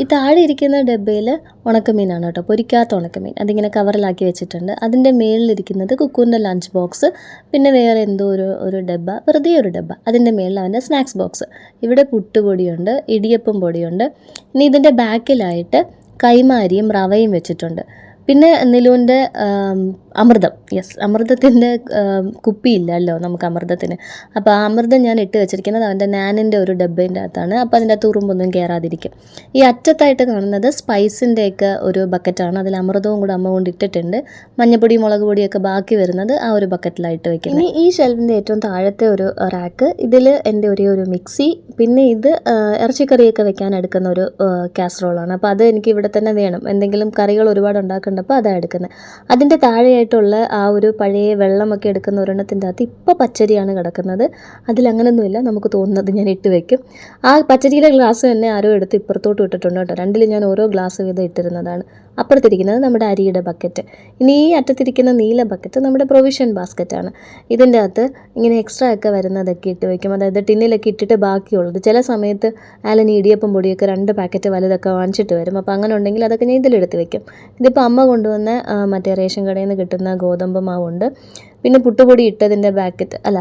Speaker 1: ഈ താഴെ ഇരിക്കുന്ന ഡബ്ബയിൽ ഉണക്കമീനാണ് കേട്ടോ, പൊരിക്കാത്ത ഉണക്കമീൻ. അതിങ്ങനെ കവറിലാക്കി വെച്ചിട്ടുണ്ട്. അതിൻ്റെ മേളിലിരിക്കുന്നത് കുക്കുവിൻ്റെ ലഞ്ച് ബോക്സ്, പിന്നെ വേറെ എന്തോ ഒരു ഡബ്ബ, വെറുതെ ഒരു ഡബ്ബ. അതിൻ്റെ മേളിൽ അവൻ്റെ സ്നാക്സ് ബോക്സ്. ഇവിടെ പുട്ടുപൊടിയുണ്ട്, ഇടിയപ്പം പൊടിയുണ്ട്. ഇനി ഇതിൻ്റെ ബാക്കിലായിട്ട് കൈമാരിയും റവയും വെച്ചിട്ടുണ്ട്. പിന്നെ നിലുവിൻ്റെ അമൃതം, അമൃതത്തിൻ്റെ കുപ്പിയില്ലല്ലോ നമുക്ക് അമൃതത്തിന്. അപ്പോൾ ആ അമൃതം ഞാൻ ഇട്ട് വെച്ചിരിക്കുന്നത് അവൻ്റെ നാനിൻ്റെ ഒരു ഡബ്ബേൻ്റെ അകത്താണ്. അപ്പോൾ അതിൻ്റെ അകത്ത് ഉറുമ്പൊന്നും കയറാതിരിക്കും. ഈ അറ്റത്തായിട്ട് കാണുന്നത് സ്പൈസിൻ്റെയൊക്കെ ഒരു ബക്കറ്റാണ്. അതിൽ അമൃതവും കൂടെ അമ്മ കൊണ്ട് ഇട്ടിട്ടുണ്ട്. മഞ്ഞപ്പൊടി മുളക് പൊടിയൊക്കെ ബാക്കി വരുന്നത് ആ ഒരു ബക്കറ്റിലായിട്ട് വെക്കും. ഇനി ഈ ഷെൽഫിൻ്റെ ഏറ്റവും താഴത്തെ ഒരു റാക്ക്, ഇതിൽ എൻ്റെ ഒരു മിക്സി, പിന്നെ ഇത് ഇറച്ചിക്കറിയൊക്കെ വെക്കാൻ എടുക്കുന്ന ഒരു കാസറോളാണ്. അപ്പോൾ അത് എനിക്ക് ഇവിടെ തന്നെ വേണം. എന്തെങ്കിലും കറികൾ ഒരുപാട് ഉണ്ടാക്കേണ്ടപ്പോൾ അതാണ് എടുക്കുന്നത്. അതിൻ്റെ താഴെയായിട്ടുള്ള ആ ഒരു പഴയ വെള്ളമൊക്കെ എടുക്കുന്ന ഒരെണ്ണത്തിൻ്റെ അകത്ത് ഇപ്പോൾ പച്ചരിയാണ് കിടക്കുന്നത്. അതിലങ്ങനൊന്നുമില്ല, നമുക്ക് തോന്നുന്നത് ഞാൻ ഇട്ട് വെക്കും. ആ പച്ചരിയിലെ ഗ്ലാസ് തന്നെ ആരോ എടുത്ത് ഇപ്പുറത്തോട്ട് ഇട്ടിട്ടുണ്ട് കേട്ടോ. രണ്ടിലും ഞാൻ ഓരോ ഗ്ലാസ് വീതം ഇട്ടിരുന്നതാണ്. അപ്പുറത്തിരിക്കുന്നത് നമ്മുടെ അരിയുടെ ബക്കറ്റ്. ഇനി ഈ അറ്റത്തിരിക്കുന്ന നീല ബക്കറ്റ് നമ്മുടെ പ്രൊവിഷൻ ബാസ്ക്കറ്റാണ്. ഇതിൻ്റെ അകത്ത് ഇങ്ങനെ എക്സ്ട്രാ ഒക്കെ വരുന്നതൊക്കെ ഇട്ട് വയ്ക്കും. അതായത് ടിന്നിലൊക്കെ ഇട്ടിട്ട് ബാക്കിയുള്ളത്. ചില സമയത്ത് ആലൻ ഇടിയപ്പം പൊടിയൊക്കെ 2 പാക്കറ്റ് വലുതൊക്കെ വാങ്ങിച്ചിട്ട് വരും. അപ്പോൾ അങ്ങനെ ഉണ്ടെങ്കിൽ അതൊക്കെ ഞാൻ ഇതിലെടുത്ത് വെക്കും. ഇതിപ്പോൾ അമ്മ കൊണ്ടുവന്ന മറ്റേ റേഷൻ കടയിൽ നിന്ന് കിട്ടുന്ന ഗോതമ്പ് മാവുണ്ട്. പിന്നെ പുട്ടുപൊടി ഇട്ടതിൻ്റെ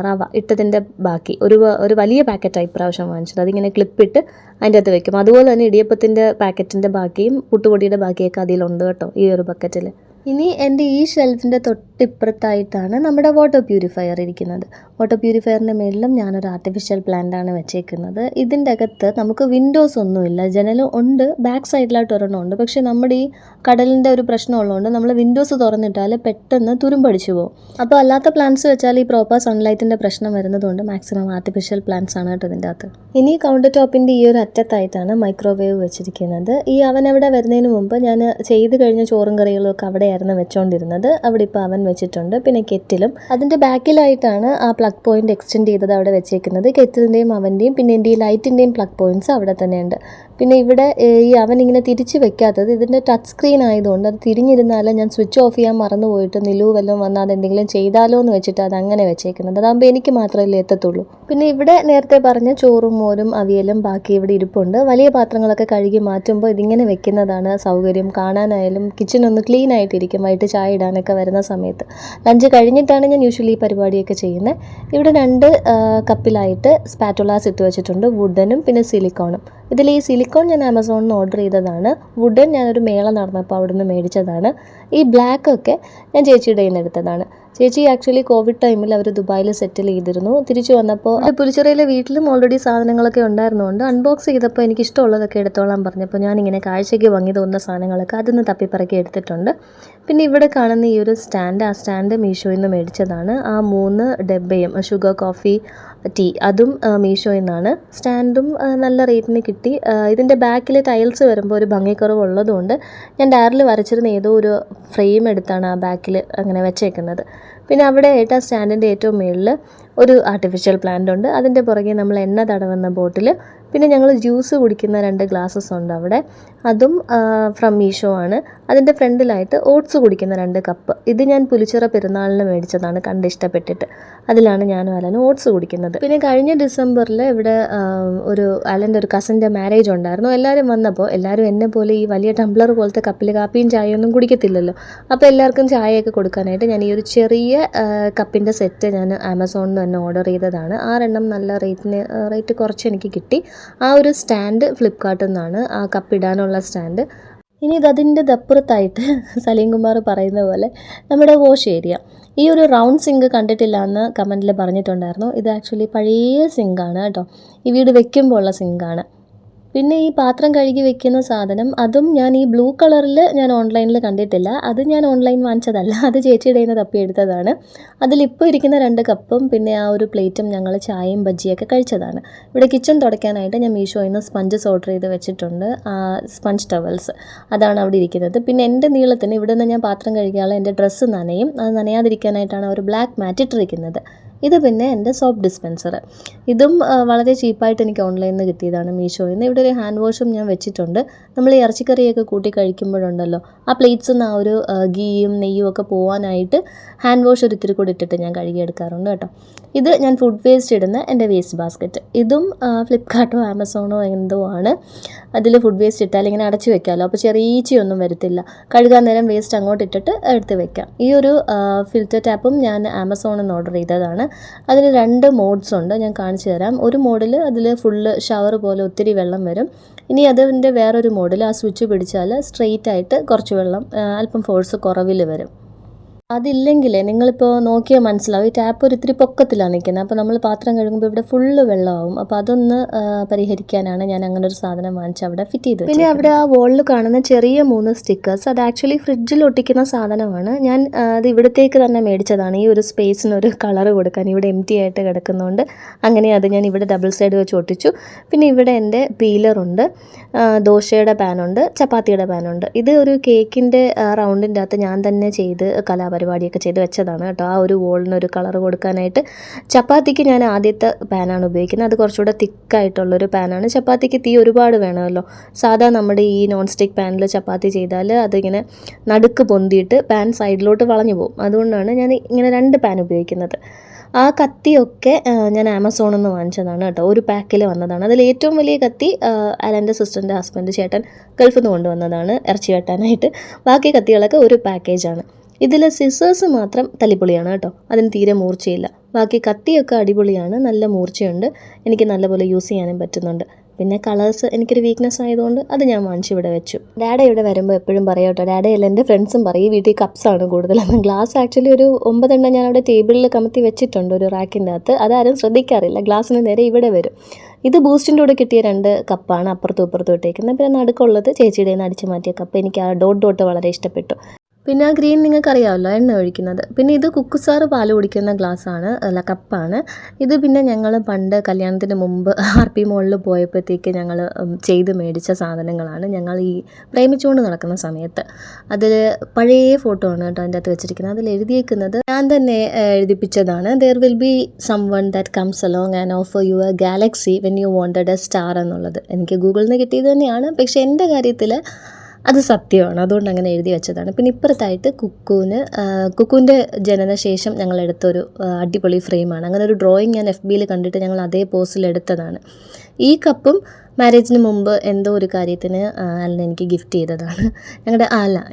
Speaker 1: റവ ഇട്ടതിൻ്റെ ബാക്കി ഒരു വലിയ പാക്കറ്റാണ് ഇപ്രാവശ്യം വാങ്ങിച്ചത്. അതിങ്ങനെ ക്ലിപ്പിട്ട് അതിൻ്റെ അകത്ത് വെക്കും. അതുപോലെ തന്നെ ഇടിയപ്പത്തിൻ്റെ പാക്കറ്റിൻ്റെ ബാക്കിയും പുട്ടുപൊടിയുടെ ബാക്കിയൊക്കെ അതിലുണ്ട് കേട്ടോ ഈ ഒരു ബക്കറ്റിൽ. ഇനി എൻ്റെ ഈ ഷെൽഫിൻ്റെ തൊട്ടിപ്പുറത്തായിട്ടാണ് നമ്മുടെ വാട്ടർ പ്യൂരിഫയർ ഇരിക്കുന്നത്. വാട്ടർ പ്യൂരിഫയറിൻ്റെ മേളിലും ഞാനൊരു ആർട്ടിഫിഷ്യൽ പ്ലാന്റാണ് വെച്ചേക്കുന്നത്. ഇതിൻ്റെ അകത്ത് നമുക്ക് വിൻഡോസ് ഒന്നുമില്ല, ജനലും ഉണ്ട്, ബാക്ക് സൈഡിലായിട്ട് ഒരെണ്ണം ഉണ്ട്. പക്ഷേ നമ്മുടെ ഈ കടലിൻ്റെ ഒരു പ്രശ്നമുള്ളതുകൊണ്ട് നമ്മൾ വിൻഡോസ് തുറന്നിട്ടാൽ പെട്ടെന്ന് തുരുമ്പടിച്ചു പോകും. അപ്പോൾ അല്ലാത്ത പ്ലാന്റ്സ് വെച്ചാൽ ഈ പ്രോപ്പർ സൺലൈറ്റിൻ്റെ പ്രശ്നം വരുന്നതുകൊണ്ട് മാക്സിമം ആർട്ടിഫിഷ്യൽ പ്ലാന്റ്സ് ആണ് കേട്ടോ ഇതിൻ്റെ അകത്ത്. ഇനി കൗണ്ടർ ടോപ്പിൻ്റെ ഈ ഒരു അറ്റത്തായിട്ടാണ് മൈക്രോവേവ് വെച്ചിരിക്കുന്നത്. ഈ അവൻ അവിടെ വരുന്നതിന് മുമ്പ് ഞാൻ ചെയ്ത് കഴിഞ്ഞ ചോറും കറികളും ഒക്കെ അവിടെയായിരുന്നു വെച്ചുകൊണ്ടിരുന്നത്. അവിടെ ഇപ്പോൾ അവൻ വെച്ചിട്ടുണ്ട്. പിന്നെ കെറ്റിലും അതിൻ്റെ ബാക്കിലായിട്ടാണ് ആ പ്ലഗ് പോയിന്റ് എക്സ്റ്റെൻഡ് ചെയ്തത് അവിടെ വെച്ചേക്കുന്നത്. കെറ്റിലിൻ്റെയും അവൻ്റെയും പിന്നെ എൻ്റെ ഈ ലൈറ്റിൻ്റെയും പ്ലഗ് പോയിന്റ്സ് അവിടെ തന്നെയുണ്ട്. പിന്നെ ഇവിടെ ഈ അവൻ ഇങ്ങനെ തിരിച്ച് വെക്കാത്തത് ഇതിൻ്റെ ടച്ച് സ്ക്രീൻ ആയതുകൊണ്ട് അത് തിരിഞ്ഞിരുന്നാൽ ഞാൻ സ്വിച്ച് ഓഫ് ചെയ്യാൻ മറന്നു പോയിട്ട് നിലു വല്ലതും വന്നാൽ അതെന്തെങ്കിലും ചെയ്താലോ എന്ന് വെച്ചിട്ട് അത് അങ്ങനെ വെച്ചേക്കുന്നത്. അതാകുമ്പോൾ എനിക്ക് മാത്രമല്ലേ എത്തത്തുള്ളൂ. പിന്നെ ഇവിടെ നേരത്തെ പറഞ്ഞ ചോറും മോരും അവിയലും ബാക്കി ഇവിടെ ഇരിപ്പുണ്ട്. വലിയ പാത്രങ്ങളൊക്കെ കഴുകി മാറ്റുമ്പോൾ ഇതിങ്ങനെ വെക്കുന്നതാണ് സൗകര്യം. കാണാനായാലും കിച്ചണൊന്ന് ക്ലീൻ ആയിട്ടിരിക്കും വൈകിട്ട് ചായ ഇടാനൊക്കെ വരുന്ന സമയത്ത്. ലഞ്ച് കഴിഞ്ഞിട്ടാണ് ഞാൻ യൂഷ്വലി ഈ പരിപാടിയൊക്കെ ചെയ്യുന്നത്. ഇവിടെ 2 കപ്പിലായിട്ട് സ്പാറ്റുലാസ് ഇട്ട് വെച്ചിട്ടുണ്ട്, വുഡനും പിന്നെ സിലിക്കോണും. ഇതിൽ ഈ സിലിക്കോൺ ഞാൻ ആമസോണിൽ നിന്ന് ഓർഡർ ചെയ്തതാണ്. വുഡൻ ഞാനൊരു മേള നടന്നപ്പോൾ അവിടെ നിന്ന് മേടിച്ചതാണ്. ഈ ബ്ലാക്കൊക്കെ ഞാൻ ചേച്ചിയുടെ കയ്യിൽ നിന്ന് എടുത്തതാണ്. ചേച്ചി ആക്ച്വലി കോവിഡ് ടൈമിൽ അവർ ദുബായിൽ സെറ്റിൽ ചെയ്തിരുന്നു. തിരിച്ചു വന്നപ്പോൾ പുലിച്ചിറയിലെ വീട്ടിലും ഓൾറെഡി സാധനങ്ങളൊക്കെ ഉണ്ടായിരുന്നുകൊണ്ട് അൺബോക്സ് ചെയ്തപ്പോൾ എനിക്ക് ഇഷ്ടമുള്ളതൊക്കെ എടുത്തോളാൻ പറഞ്ഞപ്പോൾ ഞാനിങ്ങനെ കാഴ്ചയ്ക്ക് ഭംഗി തോന്നുന്ന സാധനങ്ങളൊക്കെ അതിൽ നിന്ന് തപ്പിപ്പറക്കി എടുത്തിട്ടുണ്ട്. പിന്നെ ഇവിടെ കാണുന്ന ഈ ഒരു സ്റ്റാൻഡ്, ആ സ്റ്റാൻഡ് മീഷോയിൽ നിന്ന് മേടിച്ചതാണ്. ആ 3 ഡബ്ബയും ഷുഗർ കോഫി ടീ അതും മീഷോയിൽ നിന്നാണ്. സ്റ്റാൻഡും നല്ല റേറ്റിന് കിട്ടി. ഇതിൻ്റെ ബാക്കിൽ ടൈൽസ് വരുമ്പോൾ ഒരു ഭംഗിക്കുറവുള്ളതുകൊണ്ട് ഞാൻ ഡയറിൽ വരച്ചിരുന്ന ഏതോ ഒരു ഫ്രെയിം എടുത്താണ് ആ ബാക്കിൽ അങ്ങനെ വെച്ചേക്കുന്നത്. പിന്നെ അവിടെ ആയിട്ട് ആ സ്റ്റാൻഡിൻ്റെ ഏറ്റവും മുകളിൽ ഒരു ആർട്ടിഫിഷ്യൽ പ്ലാന്റ് ഉണ്ട്. അതിൻ്റെ പുറകെ നമ്മൾ എണ്ണ തടവുന്ന ബോട്ടിൽ, പിന്നെ ഞങ്ങൾ ജ്യൂസ് കുടിക്കുന്ന 2 ഗ്ലാസ്സസ് ഉണ്ട് അവിടെ, അതും ഫ്രം മീഷോ ആണ്. അതിൻ്റെ ഫ്രണ്ടിലായിട്ട് ഓട്സ് കുടിക്കുന്ന 2 കപ്പ്. ഇത് ഞാൻ പുലിച്ചിറ പെരുന്നാളിന് മേടിച്ചതാണ്, കണ്ട് ഇഷ്ടപ്പെട്ടിട്ട്. അതിലാണ് ഞാനും അലനും ഓട്സ് കുടിക്കുന്നത്. പിന്നെ കഴിഞ്ഞ ഡിസംബറിൽ ഇവിടെ ഒരു അലൻ്റെ ഒരു കസിൻ്റെ മാരേജ് ഉണ്ടായിരുന്നു. എല്ലാവരും വന്നപ്പോൾ എല്ലാവരും എന്നെ പോലെ ഈ വലിയ ടംബ്ലർ പോലത്തെ കപ്പിൽ കാപ്പിയും ചായയൊന്നും കുടിക്കത്തില്ലല്ലോ. അപ്പോൾ എല്ലാവർക്കും ചായയൊക്കെ കൊടുക്കാനായിട്ട് ഞാൻ ഈ ഒരു ചെറിയ കപ്പിൻ്റെ സെറ്റ് ഞാൻ ആമസോണിൽ നിന്ന് തന്നെ ഓർഡർ ചെയ്തതാണ്. 6 എണ്ണം നല്ല റേറ്റ് കുറച്ച് എനിക്ക് കിട്ടി. ആ ഒരു സ്റ്റാൻഡ് ഫ്ലിപ്കാർട്ടിൽ നിന്നാണ്, ആ കപ്പിടാനുള്ള സ്റ്റാൻഡ്. ഇനി അതിൻ്റെ അപ്പുറത്തായിട്ട് സലീം കുമാർ പറയുന്ന പോലെ നമ്മുടെ വാഷ് ഏരിയ. ഈ ഒരു റൗണ്ട് സിങ്ക് കണ്ടിട്ടില്ല എന്ന് കമൻറ്റിൽ പറഞ്ഞിട്ടുണ്ടായിരുന്നു. ഇത് ആക്ച്വലി പഴയ സിങ്കാണ് കേട്ടോ. ഈ വീട് വെക്കുമ്പോൾ ഉള്ള സിങ്കാണ്. പിന്നെ ഈ പാത്രം കഴുകി വെക്കുന്ന സാധനം, അതും ഞാൻ ഈ ബ്ലൂ കളറിൽ ഞാൻ ഓൺലൈനിൽ കണ്ടിട്ടില്ല. അത് ഞാൻ ഓൺലൈൻ വാങ്ങിച്ചതല്ല, അത് ചേച്ചിയുടെ കയ്യിൽ നിന്ന് തപ്പിയെടുത്തതാണ്. അതിലിപ്പോൾ ഇരിക്കുന്ന 2 കപ്പും പിന്നെ ആ ഒരു പ്ലേറ്റും ഞങ്ങൾ ചായയും ബജ്ജിയൊക്കെ കഴിച്ചതാണ്. ഇവിടെ കിച്ചൺ തുടയ്ക്കാനായിട്ട് ഞാൻ മീഷോയിൽ നിന്ന് സ്പഞ്ചസ് ഓർഡർ ചെയ്ത് വെച്ചിട്ടുണ്ട്, സ്പഞ്ച് ടവൽസ്. അതാണ് അവിടെ ഇരിക്കുന്നത്. പിന്നെ എൻ്റെ നീളത്തിന് ഇവിടെ നിന്ന് ഞാൻ പാത്രം കഴുകിയാൽ എൻ്റെ ഡ്രസ്സ് നനയും. അത് നനയാതിരിക്കാനായിട്ടാണ് ഒരു ബ്ലാക്ക് മാറ്റ് ഇട്ടിരിക്കുന്നത്. ഇത് പിന്നെ എൻ്റെ സോപ്പ് ഡിസ്പെൻസർ. ഇതും വളരെ ചീപ്പായിട്ട് എനിക്ക് ഓൺലൈനിൽ നിന്ന് കിട്ടിയതാണ്, മീഷോയിൽ നിന്ന്. ഇവിടെ ഒരു ഹാൻഡ് വാഷും ഞാൻ വെച്ചിട്ടുണ്ട്. നമ്മൾ ഈ ഇറച്ചിക്കറിയൊക്കെ കൂട്ടി കഴിക്കുമ്പോഴുണ്ടല്ലോ, ആ പ്ലേറ്റ്സിൽ നിന്ന് ആ ഒരു ഗീയും നെയ്യും ഒക്കെ പോകാനായിട്ട് ഹാൻഡ് വാഷ് ഒരു ഇത്തിരി കൂടി ഇട്ടിട്ട് ഞാൻ കഴുകിയെടുക്കാറുണ്ട് കേട്ടോ. ഇത് ഞാൻ ഫുഡ് വേസ്റ്റ് ഇടുന്ന എൻ്റെ വേസ്റ്റ് ബാസ്ക്കറ്റ്. ഇതും ഫ്ലിപ്കാർട്ടോ ആമസോണോ എന്തോ ആണ്. അതിൽ ഫുഡ് വേസ്റ്റ് ഇട്ടാൽ ഇങ്ങനെ അടച്ചു വെക്കാമല്ലോ, അപ്പോൾ ചെറിയ ഈച്ചയൊന്നും വരത്തില്ല. കഴുകാൻ നേരം വേസ്റ്റ് അങ്ങോട്ട് ഇട്ടിട്ട് എടുത്ത് വെക്കാം. ഈ ഒരു ഫിൽറ്റർ ടാപ്പും ഞാൻ ആമസോണിൽ നിന്ന് ഓർഡർ ചെയ്തതാണ്. അതിന് 2 മോഡ്സ് ഉണ്ട്, ഞാൻ കാണിച്ചു തരാം. ഒരു മോഡിൽ അതിൽ ഫുള്ള് ഷവർ പോലെ ഒത്തിരി വെള്ളം വരും. ഇനി അതിൻ്റെ വേറൊരു മോഡിൽ ആ സ്വിച്ച് പിടിച്ചാൽ സ്ട്രെയിറ്റ് ആയിട്ട് കുറച്ച് വെള്ളം അല്പം ഫോഴ്സ് കുറവിൽ വരും. അതില്ലെങ്കിൽ നിങ്ങളിപ്പോൾ നോക്കിയാൽ മനസ്സിലാവും, ഈ ടാപ്പ് ഒരു ഇത്തിരി പൊക്കത്തിലാണ് നിൽക്കുന്നത്. അപ്പോൾ നമ്മൾ പാത്രം കഴുകുമ്പോൾ ഇവിടെ ഫുള്ള് വെള്ളമാവും. അപ്പോൾ അതൊന്ന് പരിഹരിക്കാനാണ് ഞാൻ അങ്ങനെ ഒരു സാധനം വാങ്ങിച്ച് അവിടെ ഫിറ്റ് ചെയ്ത്. പിന്നെ അവിടെ ആ വോളിൽ കാണുന്ന ചെറിയ 3 സ്റ്റിക്കേഴ്സ്, അത് ആക്ച്വലി ഫ്രിഡ്ജിൽ ഒട്ടിക്കുന്ന സാധനമാണ്. ഞാൻ അത് ഇവിടത്തേക്ക് തന്നെ മേടിച്ചതാണ്, ഈ ഒരു സ്പേസിനൊരു കളർ കൊടുക്കാൻ. ഇവിടെ എംറ്റി ആയിട്ട് കിടക്കുന്നതുകൊണ്ട് അങ്ങനെ അത് ഞാൻ ഇവിടെ ഡബിൾ സൈഡ് വെച്ച് ഒട്ടിച്ചു. പിന്നെ ഇവിടെ എൻ്റെ പീലറുണ്ട്, ദോശയുടെ പാനുണ്ട്, ചപ്പാത്തിയുടെ പാനുണ്ട്. ഇത് ഒരു കേക്കിൻ്റെ റൗണ്ടിൻ്റെ അകത്ത് ഞാൻ തന്നെ ചെയ്ത് പരിപാടിയൊക്കെ ചെയ്ത് വെച്ചതാണ് കേട്ടോ. ആ ഒരു വോളിനൊരു കളർ കൊടുക്കാനായിട്ട്. ചപ്പാത്തിക്ക് ഞാൻ ആദ്യത്തെ പാനാണ് ഉപയോഗിക്കുന്നത്, അത് കുറച്ചുകൂടെ തിക്കായിട്ടുള്ളൊരു പാനാണ്. ചപ്പാത്തിക്ക് തീ ഒരുപാട് വേണമല്ലോ. സാധാ നമ്മുടെ ഈ നോൺ സ്റ്റിക്ക് പാനിൽ ചപ്പാത്തി ചെയ്താൽ അതിങ്ങനെ നടുക്ക് പൊന്തിയിട്ട് പാൻ സൈഡിലോട്ട് വളഞ്ഞു പോകും. അതുകൊണ്ടാണ് ഞാൻ ഇങ്ങനെ 2 പാൻ ഉപയോഗിക്കുന്നത്. ആ കത്തിയൊക്കെ ഞാൻ ആമസോണിൽ നിന്ന് വാങ്ങിച്ചതാണ് കേട്ടോ, ഒരു പാക്കിൽ വന്നതാണ്. അതിൽ ഏറ്റവും വലിയ കത്തി എൻ്റെ സിസ്റ്ററിൻ്റെ ഹസ്ബൻഡ് ചേട്ടൻ ഗൾഫിൽ നിന്ന് കൊണ്ടുവന്നതാണ് ഇറച്ചി വെട്ടാനായിട്ട്. ബാക്കി കത്തികളൊക്കെ ഒരു പാക്കേജാണ്. ഇതിൽ സിസേഴ്സ് മാത്രം തല്ലിപ്പൊളിയാണ് കേട്ടോ, അതിന് തീരെ മൂർച്ചയില്ല. ബാക്കി കത്തിയൊക്കെ അടിപൊളിയാണ്, നല്ല മൂർച്ചയുണ്ട്, എനിക്ക് നല്ലപോലെ യൂസ് ചെയ്യാനും പറ്റുന്നുണ്ട്. പിന്നെ കളേഴ്സ് എനിക്കൊരു വീക്ക്നെസ് ആയതുകൊണ്ട് അത് ഞാൻ വാങ്ങിച്ച് ഇവിടെ വെച്ചു. ഡാഡ ഇവിടെ വരുമ്പോൾ എപ്പോഴും പറയും കേട്ടോ, ഡാഡയല്ല എൻ്റെ ഫ്രണ്ട്സും പറയും ഈ വീട്ടിൽ കപ്സാണ് കൂടുതലെന്ന്. ഗ്ലാസ് ആക്ച്വലി ഒരു 9 എണ്ണം ഞാൻ അവിടെ ടേബിളിൽ കമത്തി വെച്ചിട്ടുണ്ട് ഒരു റാക്കിൻ്റെ അകത്ത്. അതാരും ശ്രദ്ധിക്കാറില്ല, ഗ്ലാസ്സിന് നേരെ ഇവിടെ വരും. ഇത് ബൂസ്റ്റിൻ്റെ കൂടെ കിട്ടിയ 2 കപ്പാണ് അപ്പുറത്തും ഇപ്പുറത്തും ഇട്ടേക്കുന്നത്. പിന്നെ നടുക്കുള്ളത് ചേച്ചിയുടെ നിന്ന് അടിച്ച് മാറ്റിയ കപ്പ്. എനിക്ക് ആ ഡോട്ട് വളരെ ഇഷ്ടപ്പെട്ടു. പിന്നെ ആ ഗ്രീൻ നിങ്ങൾക്കറിയാമല്ലോ, എണ്ണ ഒഴിക്കുന്നത്. പിന്നെ ഇത് കുക്കുസാറ് പാൽ കുടിക്കുന്ന ഗ്ലാസ്സാണ്, അല്ല കപ്പാണ്. ഇത് പിന്നെ ഞങ്ങൾ പണ്ട് കല്യാണത്തിന് മുമ്പ് RP മോളിൽ പോയപ്പോഴത്തേക്ക് ഞങ്ങൾ ചെയ്ത് മേടിച്ച സാധനങ്ങളാണ്. ഞങ്ങൾ ഈ പ്രേമിച്ചുകൊണ്ട് നടക്കുന്ന സമയത്ത് അതിൽ പഴയ ഫോട്ടോ ആണ് കേട്ടോ അതിൻ്റെ അകത്ത് വെച്ചിരിക്കുന്നത്. അതിൽ എഴുതിയേക്കുന്നത് ഞാൻ തന്നെ എഴുതിപ്പിച്ചതാണ്. There will be some one that comes along and offer you a galaxy when you wanted a star എന്നുള്ളത്. എനിക്ക് ഗൂഗിളിൽ നിന്ന് കിട്ടിയത് തന്നെയാണ്, പക്ഷേ എൻ്റെ കാര്യത്തിൽ അത് സത്യമാണ്, അതുകൊണ്ട് അങ്ങനെ എഴുതി വെച്ചതാണ്. പിന്നെ ഇപ്പുറത്തായിട്ട് കുക്കുവിൻ്റെ ജനനശേഷം ഞങ്ങളെടുത്തൊരു അടിപൊളി ഫ്രെയിമാണ്. അങ്ങനെ ഒരു ഡ്രോയിങ് ഞാൻ FBയിൽ കണ്ടിട്ട് ഞങ്ങൾ അതേ പോസിൽ എടുത്തതാണ്. ഈ കപ്പും മാരേജിന് മുമ്പ് എന്തോ ഒരു കാര്യത്തിന് അല്ല എനിക്ക് ഗിഫ്റ്റ് ചെയ്തതാണ്.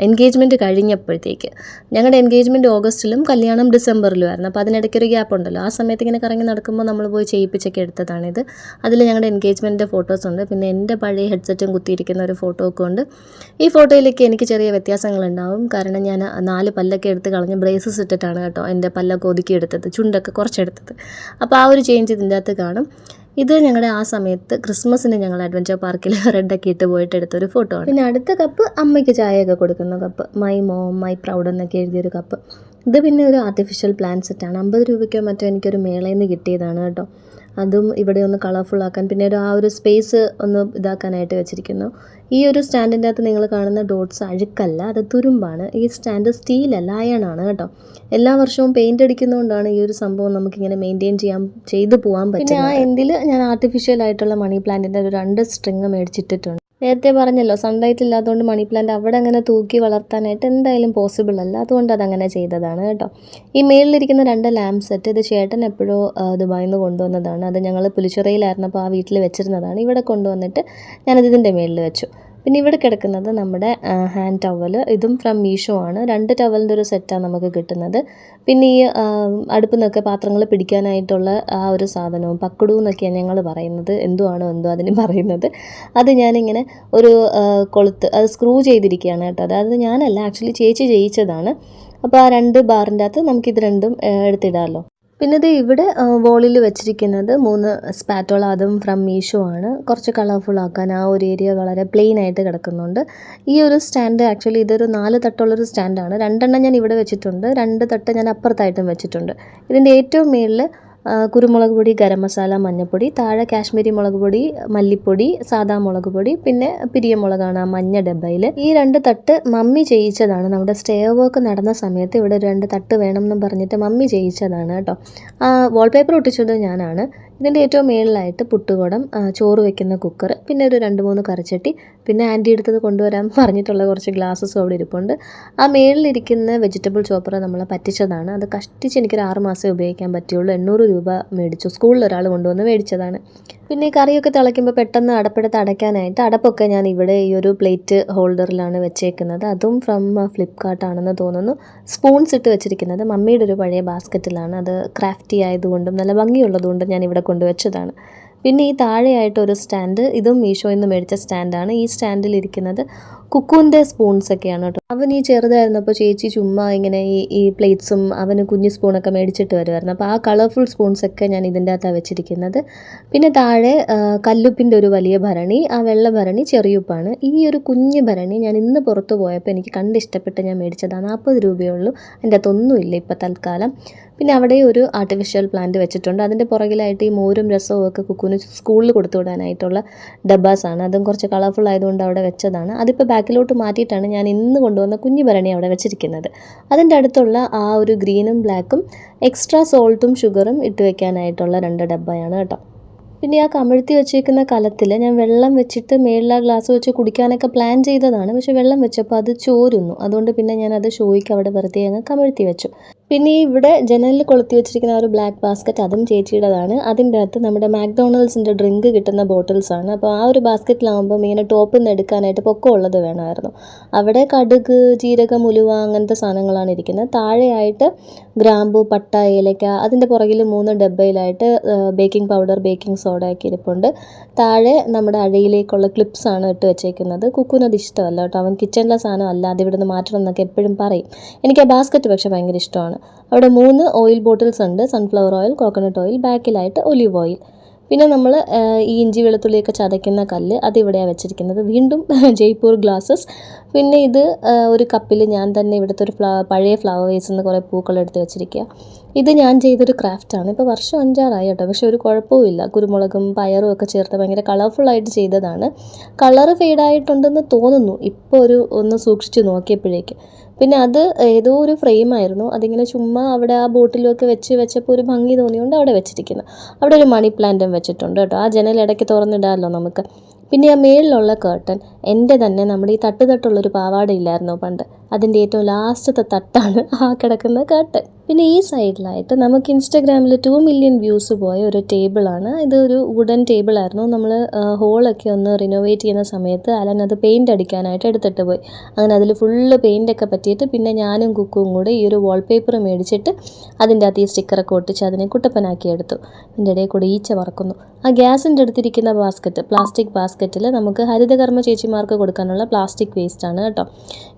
Speaker 1: എൻഗേജ്മെൻറ്റ് കഴിഞ്ഞപ്പോഴത്തേക്ക്. ഞങ്ങളുടെ എൻഗേജ്മെൻറ്റ് ഓഗസ്റ്റിലും കല്യാണം ഡിസംബറിലും ആയിരുന്നു. അപ്പോൾ അതിനിടയ്ക്കൊരു ഗ്യാപ്പ് ഉണ്ടല്ലോ, ആ സമയത്ത് ഇങ്ങനെ കറങ്ങി നടക്കുമ്പോൾ നമ്മൾ പോയി ചെയ്യിപ്പിച്ചൊക്കെ എടുത്തതാണിത്. അതിൽ ഞങ്ങളുടെ എൻഗേജ്മെൻറ്റിൻ്റെ ഫോട്ടോസുണ്ട്. പിന്നെ എൻ്റെ പഴയ ഹെഡ്സെറ്റും കുത്തിയിരിക്കുന്ന ഒരു ഫോട്ടോ ഒക്കെ ഉണ്ട്. ഈ ഫോട്ടോയിലേക്ക് എനിക്ക് ചെറിയ വ്യത്യാസങ്ങളുണ്ടാവും, കാരണം ഞാൻ 4 പല്ലൊക്കെ എടുത്ത് കളഞ്ഞ് ബ്രേസസ് ഇട്ടിട്ടാണ് കേട്ടോ എൻ്റെ പല്ലൊക്കെ ഒതുക്കിയെടുത്തത്, ചുണ്ടൊക്കെ കുറച്ചെടുത്തത്. അപ്പോൾ ആ ഒരു ചേഞ്ച് ഇതിൻ്റെ അകത്ത് കാണും. ഇത് ഞങ്ങളുടെ ആ സമയത്ത് ക്രിസ്മസിന് ഞങ്ങൾ അഡ്വഞ്ചർ പാർക്കിൽ റെഡൊക്കെ ഇട്ട് പോയിട്ട് എടുത്തൊരു ഫോട്ടോ ആണ്. പിന്നെ അടുത്ത കപ്പ് അമ്മയ്ക്ക് ചായയൊക്കെ കൊടുക്കുന്ന cup, my mom my proud എന്നൊക്കെ എഴുതിയൊരു കപ്പ്. ഇത് പിന്നെ ഒരു ആർട്ടിഫിഷ്യൽ പ്ലാൻ സെറ്റാണ്, 50 രൂപയ്ക്കോ മറ്റോ എനിക്കൊരു മേളയിൽ നിന്ന് കിട്ടിയതാണ് കേട്ടോ. അതും ഇവിടെ ഒന്ന് കളർഫുള്ളാക്കാൻ, പിന്നെ ആ ഒരു സ്പേസ് ഒന്ന് ഇതാക്കാനായിട്ട് വെച്ചിരിക്കുന്നു. ഈ ഒരു സ്റ്റാൻഡിൻ്റെ അകത്ത് നിങ്ങൾ കാണുന്ന ഡോട്ട്സ് അഴുക്കല്ല, അത് തുരുമ്പാണ്. ഈ സ്റ്റാൻഡ് സ്റ്റീലല്ല, അയണാണ് കേട്ടോ. എല്ലാ വർഷവും പെയിൻ്റ് അടിക്കുന്നതുകൊണ്ടാണ് ഈ ഒരു സംഭവം നമുക്കിങ്ങനെ മെയിൻറ്റെയിൻ ചെയ്തു പോകാൻ പറ്റും. പിന്നെ ആ എൻഡിൽ ഞാൻ ആർട്ടിഫിഷ്യൽ ആയിട്ടുള്ള മണി പ്ലാന്റിൻ്റെ ഒരു 2 സ്ട്രിങ് മേടിച്ചിട്ടിട്ടുണ്ട്. നേരത്തെ പറഞ്ഞല്ലോ, സൺലൈറ്റ് ഇല്ലാത്തതുകൊണ്ട് മണി പ്ലാന്റ് അവിടെ അങ്ങനെ തൂക്കി വളർത്താനായിട്ട് എന്തായാലും പോസിബിൾ അല്ല, അതുകൊണ്ട് അതങ്ങനെ ചെയ്തതാണ് കേട്ടോ. ഈ മേളിലിരിക്കുന്ന 2 ലാമ്പ് സെറ്റ് ഇത് ചേട്ടൻ എപ്പോഴോ ദുബായിൽ നിന്ന് കൊണ്ടുവന്നതാണ്. അത് ഞങ്ങൾ പുലിച്ചിറയിലായിരുന്നപ്പോൾ ആ വീട്ടിൽ വെച്ചിരുന്നതാണ്. ഇവിടെ കൊണ്ടുവന്നിട്ട് ഞാനത് ഇതിൻ്റെ മേളിൽ വെച്ചു. പിന്നെ ഇവിടെ കിടക്കുന്നത് നമ്മുടെ ഹാൻഡ് ടവൽ, ഇതും ഫ്രം മീഷോ ആണ്. 2 ടവലിൻ്റെ ഒരു സെറ്റാണ് നമുക്ക് കിട്ടുന്നത്. പിന്നെ ഈ അടുപ്പിൽ നിന്നൊക്കെ പാത്രങ്ങൾ പിടിക്കാനായിട്ടുള്ള ആ ഒരു സാധനവും പക്കടു എന്നൊക്കെയാണ് ഞങ്ങൾ പറയുന്നത്, എന്തോ അതിന് പറയുന്നത്. അത് ഞാനിങ്ങനെ ഒരു കൊളുത്ത് അത് സ്ക്രൂ ചെയ്തിരിക്കുകയാണ് കേട്ടോ. അതായത് ഞാനല്ല, ആക്ച്വലി ചേച്ചി ചെയ്യിച്ചതാണ്. അപ്പോൾ ആ 2 ബാറിൻ്റെ അകത്ത് നമുക്കിത് രണ്ടും എടുത്തിടാമല്ലോ. പിന്നെ ഇത് ഇവിടെ വോളിൽ വെച്ചിരിക്കുന്നത് 3 സ്പാറ്റോള, അതും ഫ്രം മീഷോ ആണ്. കുറച്ച് കളർഫുൾ ആക്കാൻ ആ ഒരു ഏരിയ വളരെ പ്ലെയിൻ ആയിട്ട് കിടക്കുന്നുണ്ട്. ഈ ഒരു സ്റ്റാൻഡ് ആക്ച്വലി ഇതൊരു 4 തട്ടുള്ളൊരു സ്റ്റാൻഡാണ്. 2 എണ്ണം ഞാൻ ഇവിടെ വെച്ചിട്ടുണ്ട്, 2 തട്ട് ഞാൻ അപ്പുറത്തായിട്ടും വെച്ചിട്ടുണ്ട്. ഇതിൻ്റെ ഏറ്റവും മുകളിൽ കുരുമുളക് പൊടി, ഗരം മസാല, മഞ്ഞൾപ്പൊടി, താഴെ കാശ്മീരി മുളക് പൊടി, മല്ലിപ്പൊടി, സാദാ മുളക് പൊടി, പിന്നെ പിരിയമുളകാണ് ആ മഞ്ഞ ഡബ്ബയിൽ. ഈ 2 തട്ട് മമ്മി ചെയ്യിച്ചതാണ്. നമ്മുടെ സ്റ്റേ വർക്ക് നടന്ന സമയത്ത് ഇവിടെ 2 തട്ട് വേണം എന്ന് പറഞ്ഞിട്ട് മമ്മി ചെയ്യിച്ചതാണ് കേട്ടോ. വാൾപേപ്പർ ഒട്ടിച്ചത് ഞാനാണ്. ഇതിൻ്റെ ഏറ്റവും മേളിലായിട്ട് പുട്ടുകുടം, ചോറ് വെക്കുന്ന കുക്കർ, പിന്നെ ഒരു 2-3 കറിച്ചട്ടി, പിന്നെ ആൻറ്റി എടുത്തത് കൊണ്ടുവരാൻ പറഞ്ഞിട്ടുള്ള കുറച്ച് ഗ്ലാസ്സസും അവിടെ ഇരിപ്പുണ്ട്. ആ മേളിലിരിക്കുന്ന വെജിറ്റബിൾ ചോപ്പർ നമ്മൾ പറ്റിച്ചതാണ്. അത് കഷ്ടിച്ച് എനിക്കൊരു 6 മാസമേ ഉപയോഗിക്കാൻ പറ്റുള്ളൂ. 800 രൂപ മേടിച്ചു. സ്കൂളിൽ ഒരാൾ കൊണ്ടുവന്ന് മേടിച്ചതാണ്. പിന്നെ ഈ കറിയൊക്കെ തിളയ്ക്കുമ്പോൾ പെട്ടെന്ന് അടപ്പെടുത്ത് അടയ്ക്കാനായിട്ട് അടപ്പൊക്കെ ഞാൻ ഇവിടെ ഈ ഒരു പ്ലേറ്റ് ഹോൾഡറിലാണ് വെച്ചേക്കുന്നത്. അതും ഫ്രം ഫ്ലിപ്കാർട്ടാണെന്ന് തോന്നുന്നു. സ്പൂൺസ് ഇട്ട് വെച്ചിരിക്കുന്നത് മമ്മിയുടെ ഒരു പഴയ ബാസ്ക്കറ്റിലാണ്. അത് ക്രാഫ്റ്റി ആയതുകൊണ്ടും നല്ല ഭംഗിയുള്ളതുകൊണ്ടും ഞാൻ ഇവിടെ കൊണ്ടുവച്ചതാണ്. പിന്നെ ഈ താഴെയായിട്ട് ഒരു സ്റ്റാൻഡ്, ഇതും മീഷോയിൽ നിന്ന് മേടിച്ച സ്റ്റാൻഡാണ്. ഈ സ്റ്റാൻഡിലിരിക്കുന്നത് കുക്കുവിൻ്റെ സ്പൂൺസൊക്കെയാണ് കേട്ടോ. അവൻ ഈ ചെറുതായിരുന്നപ്പോൾ ചേച്ചി ചുമ്മാ ഇങ്ങനെ ഈ പ്ലേറ്റ്സും അവന് കുഞ്ഞു സ്പൂണൊക്കെ മേടിച്ചിട്ട് വരുമായിരുന്നു. അപ്പോൾ ആ കളർഫുൾ സ്പൂൺസൊക്കെ ഞാൻ ഇതിൻ്റെ അകത്താണ് വെച്ചിരിക്കുന്നത്. പിന്നെ താഴെ കല്ലുപ്പിൻ്റെ ഒരു വലിയ ഭരണി, ആ വെള്ള ഭരണി ചെറിയുപ്പാണ്. ഈ ഒരു കുഞ്ഞ് ഭരണി ഞാൻ ഇന്ന് പുറത്ത് പോയപ്പോൾ എനിക്ക് കണ്ടിഷ്ടപ്പെട്ട് ഞാൻ മേടിച്ചതാണ്. 40 രൂപയേ ഉള്ളൂ. അതിൻ്റെ അകത്തൊന്നുമില്ല ഇപ്പോൾ തൽക്കാലം. പിന്നെ അവിടെ ഒരു ആർട്ടിഫിഷ്യൽ പ്ലാന്റ് വെച്ചിട്ടുണ്ട്. അതിൻ്റെ പുറകിലായിട്ട് ഈ മോരും രസവും ഒക്കെ കുക്കുവിന് സ്കൂളിൽ കൊടുത്തു വിടാനായിട്ടുള്ള ഡബ്ബാസാണ്. അതും കുറച്ച് കളർഫുൾ ആയതുകൊണ്ട് അവിടെ വെച്ചതാണ്. അതിപ്പോൾ ബാക്കിലോട്ട് മാറ്റിയിട്ടാണ് ഞാൻ ഇന്ന് കൊണ്ടുവന്ന കുഞ്ഞു ഭരണി അവിടെ വെച്ചിരിക്കുന്നത്. അതിൻ്റെ അടുത്തുള്ള ആ ഒരു ഗ്രീനും ബ്ലാക്കും എക്സ്ട്രാ സോൾട്ടും ഷുഗറും ഇട്ട് വെക്കാനായിട്ടുള്ള 2 ഡബ്ബയാണ് കേട്ടോ. പിന്നെ ആ കമിഴ്ത്തി വെച്ചേക്കുന്ന കലത്തിൽ ഞാൻ വെള്ളം വെച്ചിട്ട് മേളിലാ ഗ്ലാസ് വെച്ച് കുടിക്കാനൊക്കെ പ്ലാൻ ചെയ്തതാണ്. പക്ഷേ വെള്ളം വെച്ചപ്പോൾ അത് ചോരുന്നു. അതുകൊണ്ട് പിന്നെ ഞാനത് ഷോയ്ക്ക് അവിടെ വെറുതെ അങ്ങ് കമിഴ്ത്തി വെച്ചു. പിന്നെ ഇവിടെ ജനലിൽ കൊളുത്തി വെച്ചിരിക്കുന്ന ഒരു ബ്ലാക്ക് ബാസ്ക്കറ്റ്, അതും ചേച്ചിയുടേതാണ്. അതിൻ്റെ അകത്ത് നമ്മുടെ മാക്ഡൊണാൾഡ്സിൻ്റെ ഡ്രിങ്ക് കിട്ടുന്ന ബോട്ടിൽസാണ്. അപ്പോൾ ആ ഒരു ബാസ്ക്കറ്റിലാകുമ്പോൾ ഇങ്ങനെ ടോപ്പിൽ നിന്ന് എടുക്കാനായിട്ട് പൊക്കമുള്ളത് വേണമായിരുന്നു. അവിടെ കടുക്, ജീരകം, ഉലുവ അങ്ങനത്തെ സാധനങ്ങളാണ് ഇരിക്കുന്നത്. താഴെയായിട്ട് ഗ്രാമ്പു, പട്ട, ഏലക്ക, അതിൻ്റെ പുറകിൽ 3 ഡബ്ബയിലായിട്ട് ബേക്കിംഗ് പൗഡർ, ബേക്കിംഗ് സോഡ ഒക്കെ ഇരിപ്പുണ്ട്. താഴെ നമ്മുടെ അഴയിലേക്കുള്ള ക്ലിപ്സാണ് ഇട്ട് വെച്ചേക്കുന്നത്. കുക്കുവിനത് ഇഷ്ടമല്ല കേട്ടോ. അവൻ കിച്ചണിലെ സാധനം അല്ലാതെ ഇവിടുന്ന് മാറ്റണം എന്നൊക്കെ എപ്പോഴും പറയും. എനിക്ക് ആ ബാസ്ക്കറ്റ് പക്ഷേ ഭയങ്കര ഇഷ്ടമാണ്. അവിടെ 3 ഓയിൽ ബോട്ടിൽസ് ഉണ്ട്. സൺഫ്ലവർ ഓയിൽ, കോക്കനട്ട് ഓയിൽ, ബാക്കിലായിട്ട് ഒലിവ് ഓയിൽ. പിന്നെ നമ്മൾ ഈ ഇഞ്ചി വെളുത്തുള്ളിയൊക്കെ ചതയ്ക്കുന്ന കല്ല്, അതിവിടെയാണ് വെച്ചിരിക്കുന്നത്. വീണ്ടും ജയ്പൂർ ഗ്ലാസ്സസ്. പിന്നെ ഇത് ഒരു കപ്പിൽ ഞാൻ തന്നെ ഇവിടുത്തെ ഒരു പഴയ ഫ്ലവർ വേസിൽ നിന്ന് കുറേ പൂക്കളെടുത്ത് വെച്ചിരിക്കുക. ഇത് ഞാൻ ചെയ്തൊരു ക്രാഫ്റ്റാണ്. ഇപ്പോൾ വർഷം 5-6 കേട്ടോ. പക്ഷേ ഒരു കുഴപ്പവുമില്ല. കുരുമുളകും പയറും ഒക്കെ ചേർത്ത് ഭയങ്കര കളർഫുള്ളായിട്ട് ചെയ്തതാണ്. കളറ് ഫെയ്ഡായിട്ടുണ്ടെന്ന് തോന്നുന്നു ഇപ്പോൾ ഒന്ന് സൂക്ഷിച്ച് നോക്കിയപ്പോഴേക്ക്. പിന്നെ അത് ഏതോ ഒരു ഫ്രെയിമായിരുന്നു. അതിങ്ങനെ ചുമ്മാ അവിടെ ആ ബോട്ടിലൊക്കെ വെച്ചപ്പോൾ ഒരു ഭംഗി തോന്നിയുകൊണ്ട് അവിടെ വെച്ചിരിക്കുന്നത്. അവിടെ ഒരു മണി പ്ലാന്റും വെച്ചിട്ടുണ്ട് കേട്ടോ. ആ ജനൽ ഇടയ്ക്ക് തുറന്നിടാമല്ലോ നമുക്ക്. പിന്നെ ആ മേളിലുള്ള കേർട്ടൻ എൻ്റെ തന്നെ നമ്മുടെ ഈ തട്ടുള്ളൊരു പാവാട ഇല്ലായിരുന്നോ പണ്ട്, അതിൻ്റെ ഏറ്റവും ലാസ്റ്റത്തെ തട്ടാണ് ആ കിടക്കുന്ന കേർട്ടൻ. പിന്നെ ഈ സൈഡിലായിട്ട് നമുക്ക് ഇൻസ്റ്റാഗ്രാമിൽ 2 മില്യൺ വ്യൂസ് പോയ ഒരു ടേബിളാണ്. ഇതൊരു വുഡൻ ടേബിളായിരുന്നു. നമ്മൾ ഹോളൊക്കെ ഒന്ന് റിനോവേറ്റ് ചെയ്യുന്ന സമയത്ത് അലൻ അത് പെയിൻ്റ് അടിക്കാനായിട്ട് എടുത്തിട്ട് പോയി. അങ്ങനെ അതിൽ ഫുള്ള് പെയിൻ്റൊക്കെ പറ്റിയിട്ട് പിന്നെ ഞാനും കുക്കും കൂടെ ഈ ഒരു വാൾപേപ്പർ മേടിച്ചിട്ട് അതിൻ്റെ അകത്ത് ഈ സ്റ്റിക്കറൊക്കെ ഒട്ടിച്ച് അതിനെ കുട്ടപ്പനാക്കി എടുത്തു. ഇതിൻ്റെ ഇടയിൽ കൂടെ ഈച്ച പറക്കുന്നു. ആ ഗ്യാസിൻ്റെ അടുത്തിരിക്കുന്ന ബാസ്ക്കറ്റ്, പ്ലാസ്റ്റിക് ബാസ്ക്കറ്റിൽ നമുക്ക് ഹരിതകർമ്മ ചേച്ചിമാർക്ക് കൊടുക്കാനുള്ള പ്ലാസ്റ്റിക് വേസ്റ്റാണ് കേട്ടോ.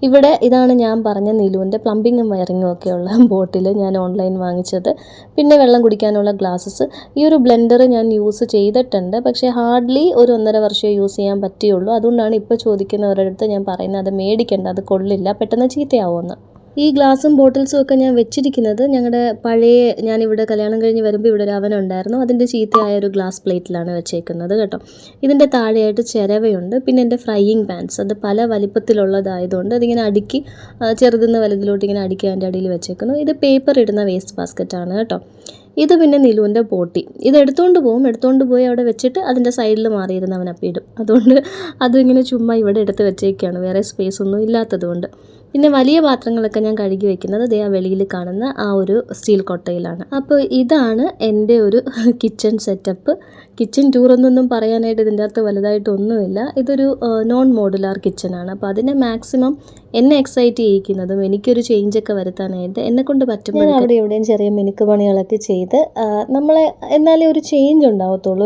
Speaker 1: ഇവിടെ ഇതാണ് ഞാൻ പറഞ്ഞ നിലുവിൻ്റെ പ്ലംബിങ്ങും വയറിങ്ങും ഒക്കെയുള്ള ബോട്ടിൽ ഞാൻ ഓൺലൈൻ വാങ്ങിച്ചത്. പിന്നെ വെള്ളം കുടിക്കാനുള്ള ഗ്ലാസ്സസ്. ഈ ഒരു ബ്ലെൻഡർ ഞാൻ യൂസ് ചെയ്തിട്ടുണ്ട്. പക്ഷേ ഹാർഡ്ലി ഒരു 1.5 വർഷമേ യൂസ് ചെയ്യാൻ പറ്റുകയുള്ളൂ. അതുകൊണ്ടാണ് ഇപ്പോൾ ചോദിക്കുന്നവരുടെ അടുത്ത് ഞാൻ പറയുന്നത് അത് മേടിക്കേണ്ട, അത് കൊള്ളില്ല, പെട്ടെന്ന് ചീത്തയാവുമെന്ന്. ഈ ഗ്ലാസും ബോട്ടിൽസും ഒക്കെ ഞാൻ വെച്ചിരിക്കുന്നത് ഞങ്ങളുടെ പഴയ, ഞാനിവിടെ കല്യാണം കഴിഞ്ഞ് വരുമ്പോൾ ഇവിടെ ഒരു അവനുണ്ടായിരുന്നു. അതിൻ്റെ ചീത്തയായ ഒരു ഗ്ലാസ് പ്ലേറ്റിലാണ് വെച്ചേക്കുന്നത് കേട്ടോ. ഇതിൻ്റെ താഴെയായിട്ട് ചിരവയുണ്ട്. പിന്നെ എൻ്റെ ഫ്രൈയിങ് പാൻസ്, അത് പല വലിപ്പത്തിലുള്ളതായതുകൊണ്ട് അതിങ്ങനെ അടുക്കി ചെറുതുനിന്ന് വലുതിലോട്ട് ഇങ്ങനെ അടുക്കി അതിൻ്റെ അടിയിൽ വെച്ചേക്കുന്നു. ഇത് പേപ്പർ ഇടുന്ന വേസ്റ്റ് ബാസ്ക്കറ്റാണ് കേട്ടോ. ഇത് പിന്നെ നിലുവിൻ്റെ പോട്ടി. ഇത് എടുത്തുകൊണ്ട് പോയി അവിടെ വെച്ചിട്ട് അതിൻ്റെ സൈഡിൽ മാറിയിരുന്ന് അവൻ അപ്പിയിടും. അതുകൊണ്ട് അതിങ്ങനെ ചുമ്മാ ഇവിടെ എടുത്ത് വെച്ചേക്കാണ്, വേറെ സ്പേസ് ഒന്നും ഇല്ലാത്തതുകൊണ്ട്. പിന്നെ വലിയ പാത്രങ്ങളൊക്കെ ഞാൻ കഴുകി വെക്കുന്നത് ദേ ആ വെളിയിൽ കാണുന്ന ആ ഒരു സ്റ്റീൽ കൊട്ടയിലാണ്. അപ്പോൾ ഇതാണ് എൻ്റെ ഒരു കിച്ചൺ സെറ്റപ്പ്. കിച്ചൺ ടൂറൊന്നും പറയാനായിട്ട് ഇതിൻ്റെ അകത്ത് വലുതായിട്ടൊന്നുമില്ല. ഇതൊരു നോൺ മോഡുലാർ കിച്ചണാണ്. അപ്പോൾ അതിനെ മാക്സിമം എന്നെ എക്സൈറ്റ് ചെയ്യിക്കുന്നതും എനിക്കൊരു ചേഞ്ചൊക്കെ വരുത്താനായിട്ട് എന്നെക്കൊണ്ട് പറ്റുമ്പോൾ അവിടെ എവിടെയും ചെറിയ മിനുക്ക് പണികളൊക്കെ ചെയ്ത് നമ്മളെ എന്നാലേ ഒരു ചേഞ്ച് ഉണ്ടാവത്തുള്ളൂ.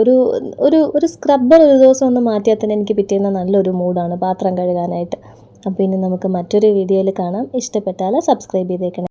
Speaker 1: ഒരു സ്ക്രബ്ബർ ഒരു ദിവസം ഒന്ന് മാറ്റിയാൽ തന്നെ എനിക്ക് പിറ്റേന്ന് നല്ലൊരു മൂഡാണ് പാത്രം കഴുകാനായിട്ട്. അപ്പോൾ ഇനി നമുക്ക് മറ്റൊരു വീഡിയോയിൽ കാണാം. ഇഷ്ടപ്പെട്ടാൽ സബ്സ്ക്രൈബ് ചെയ്തേക്കണം.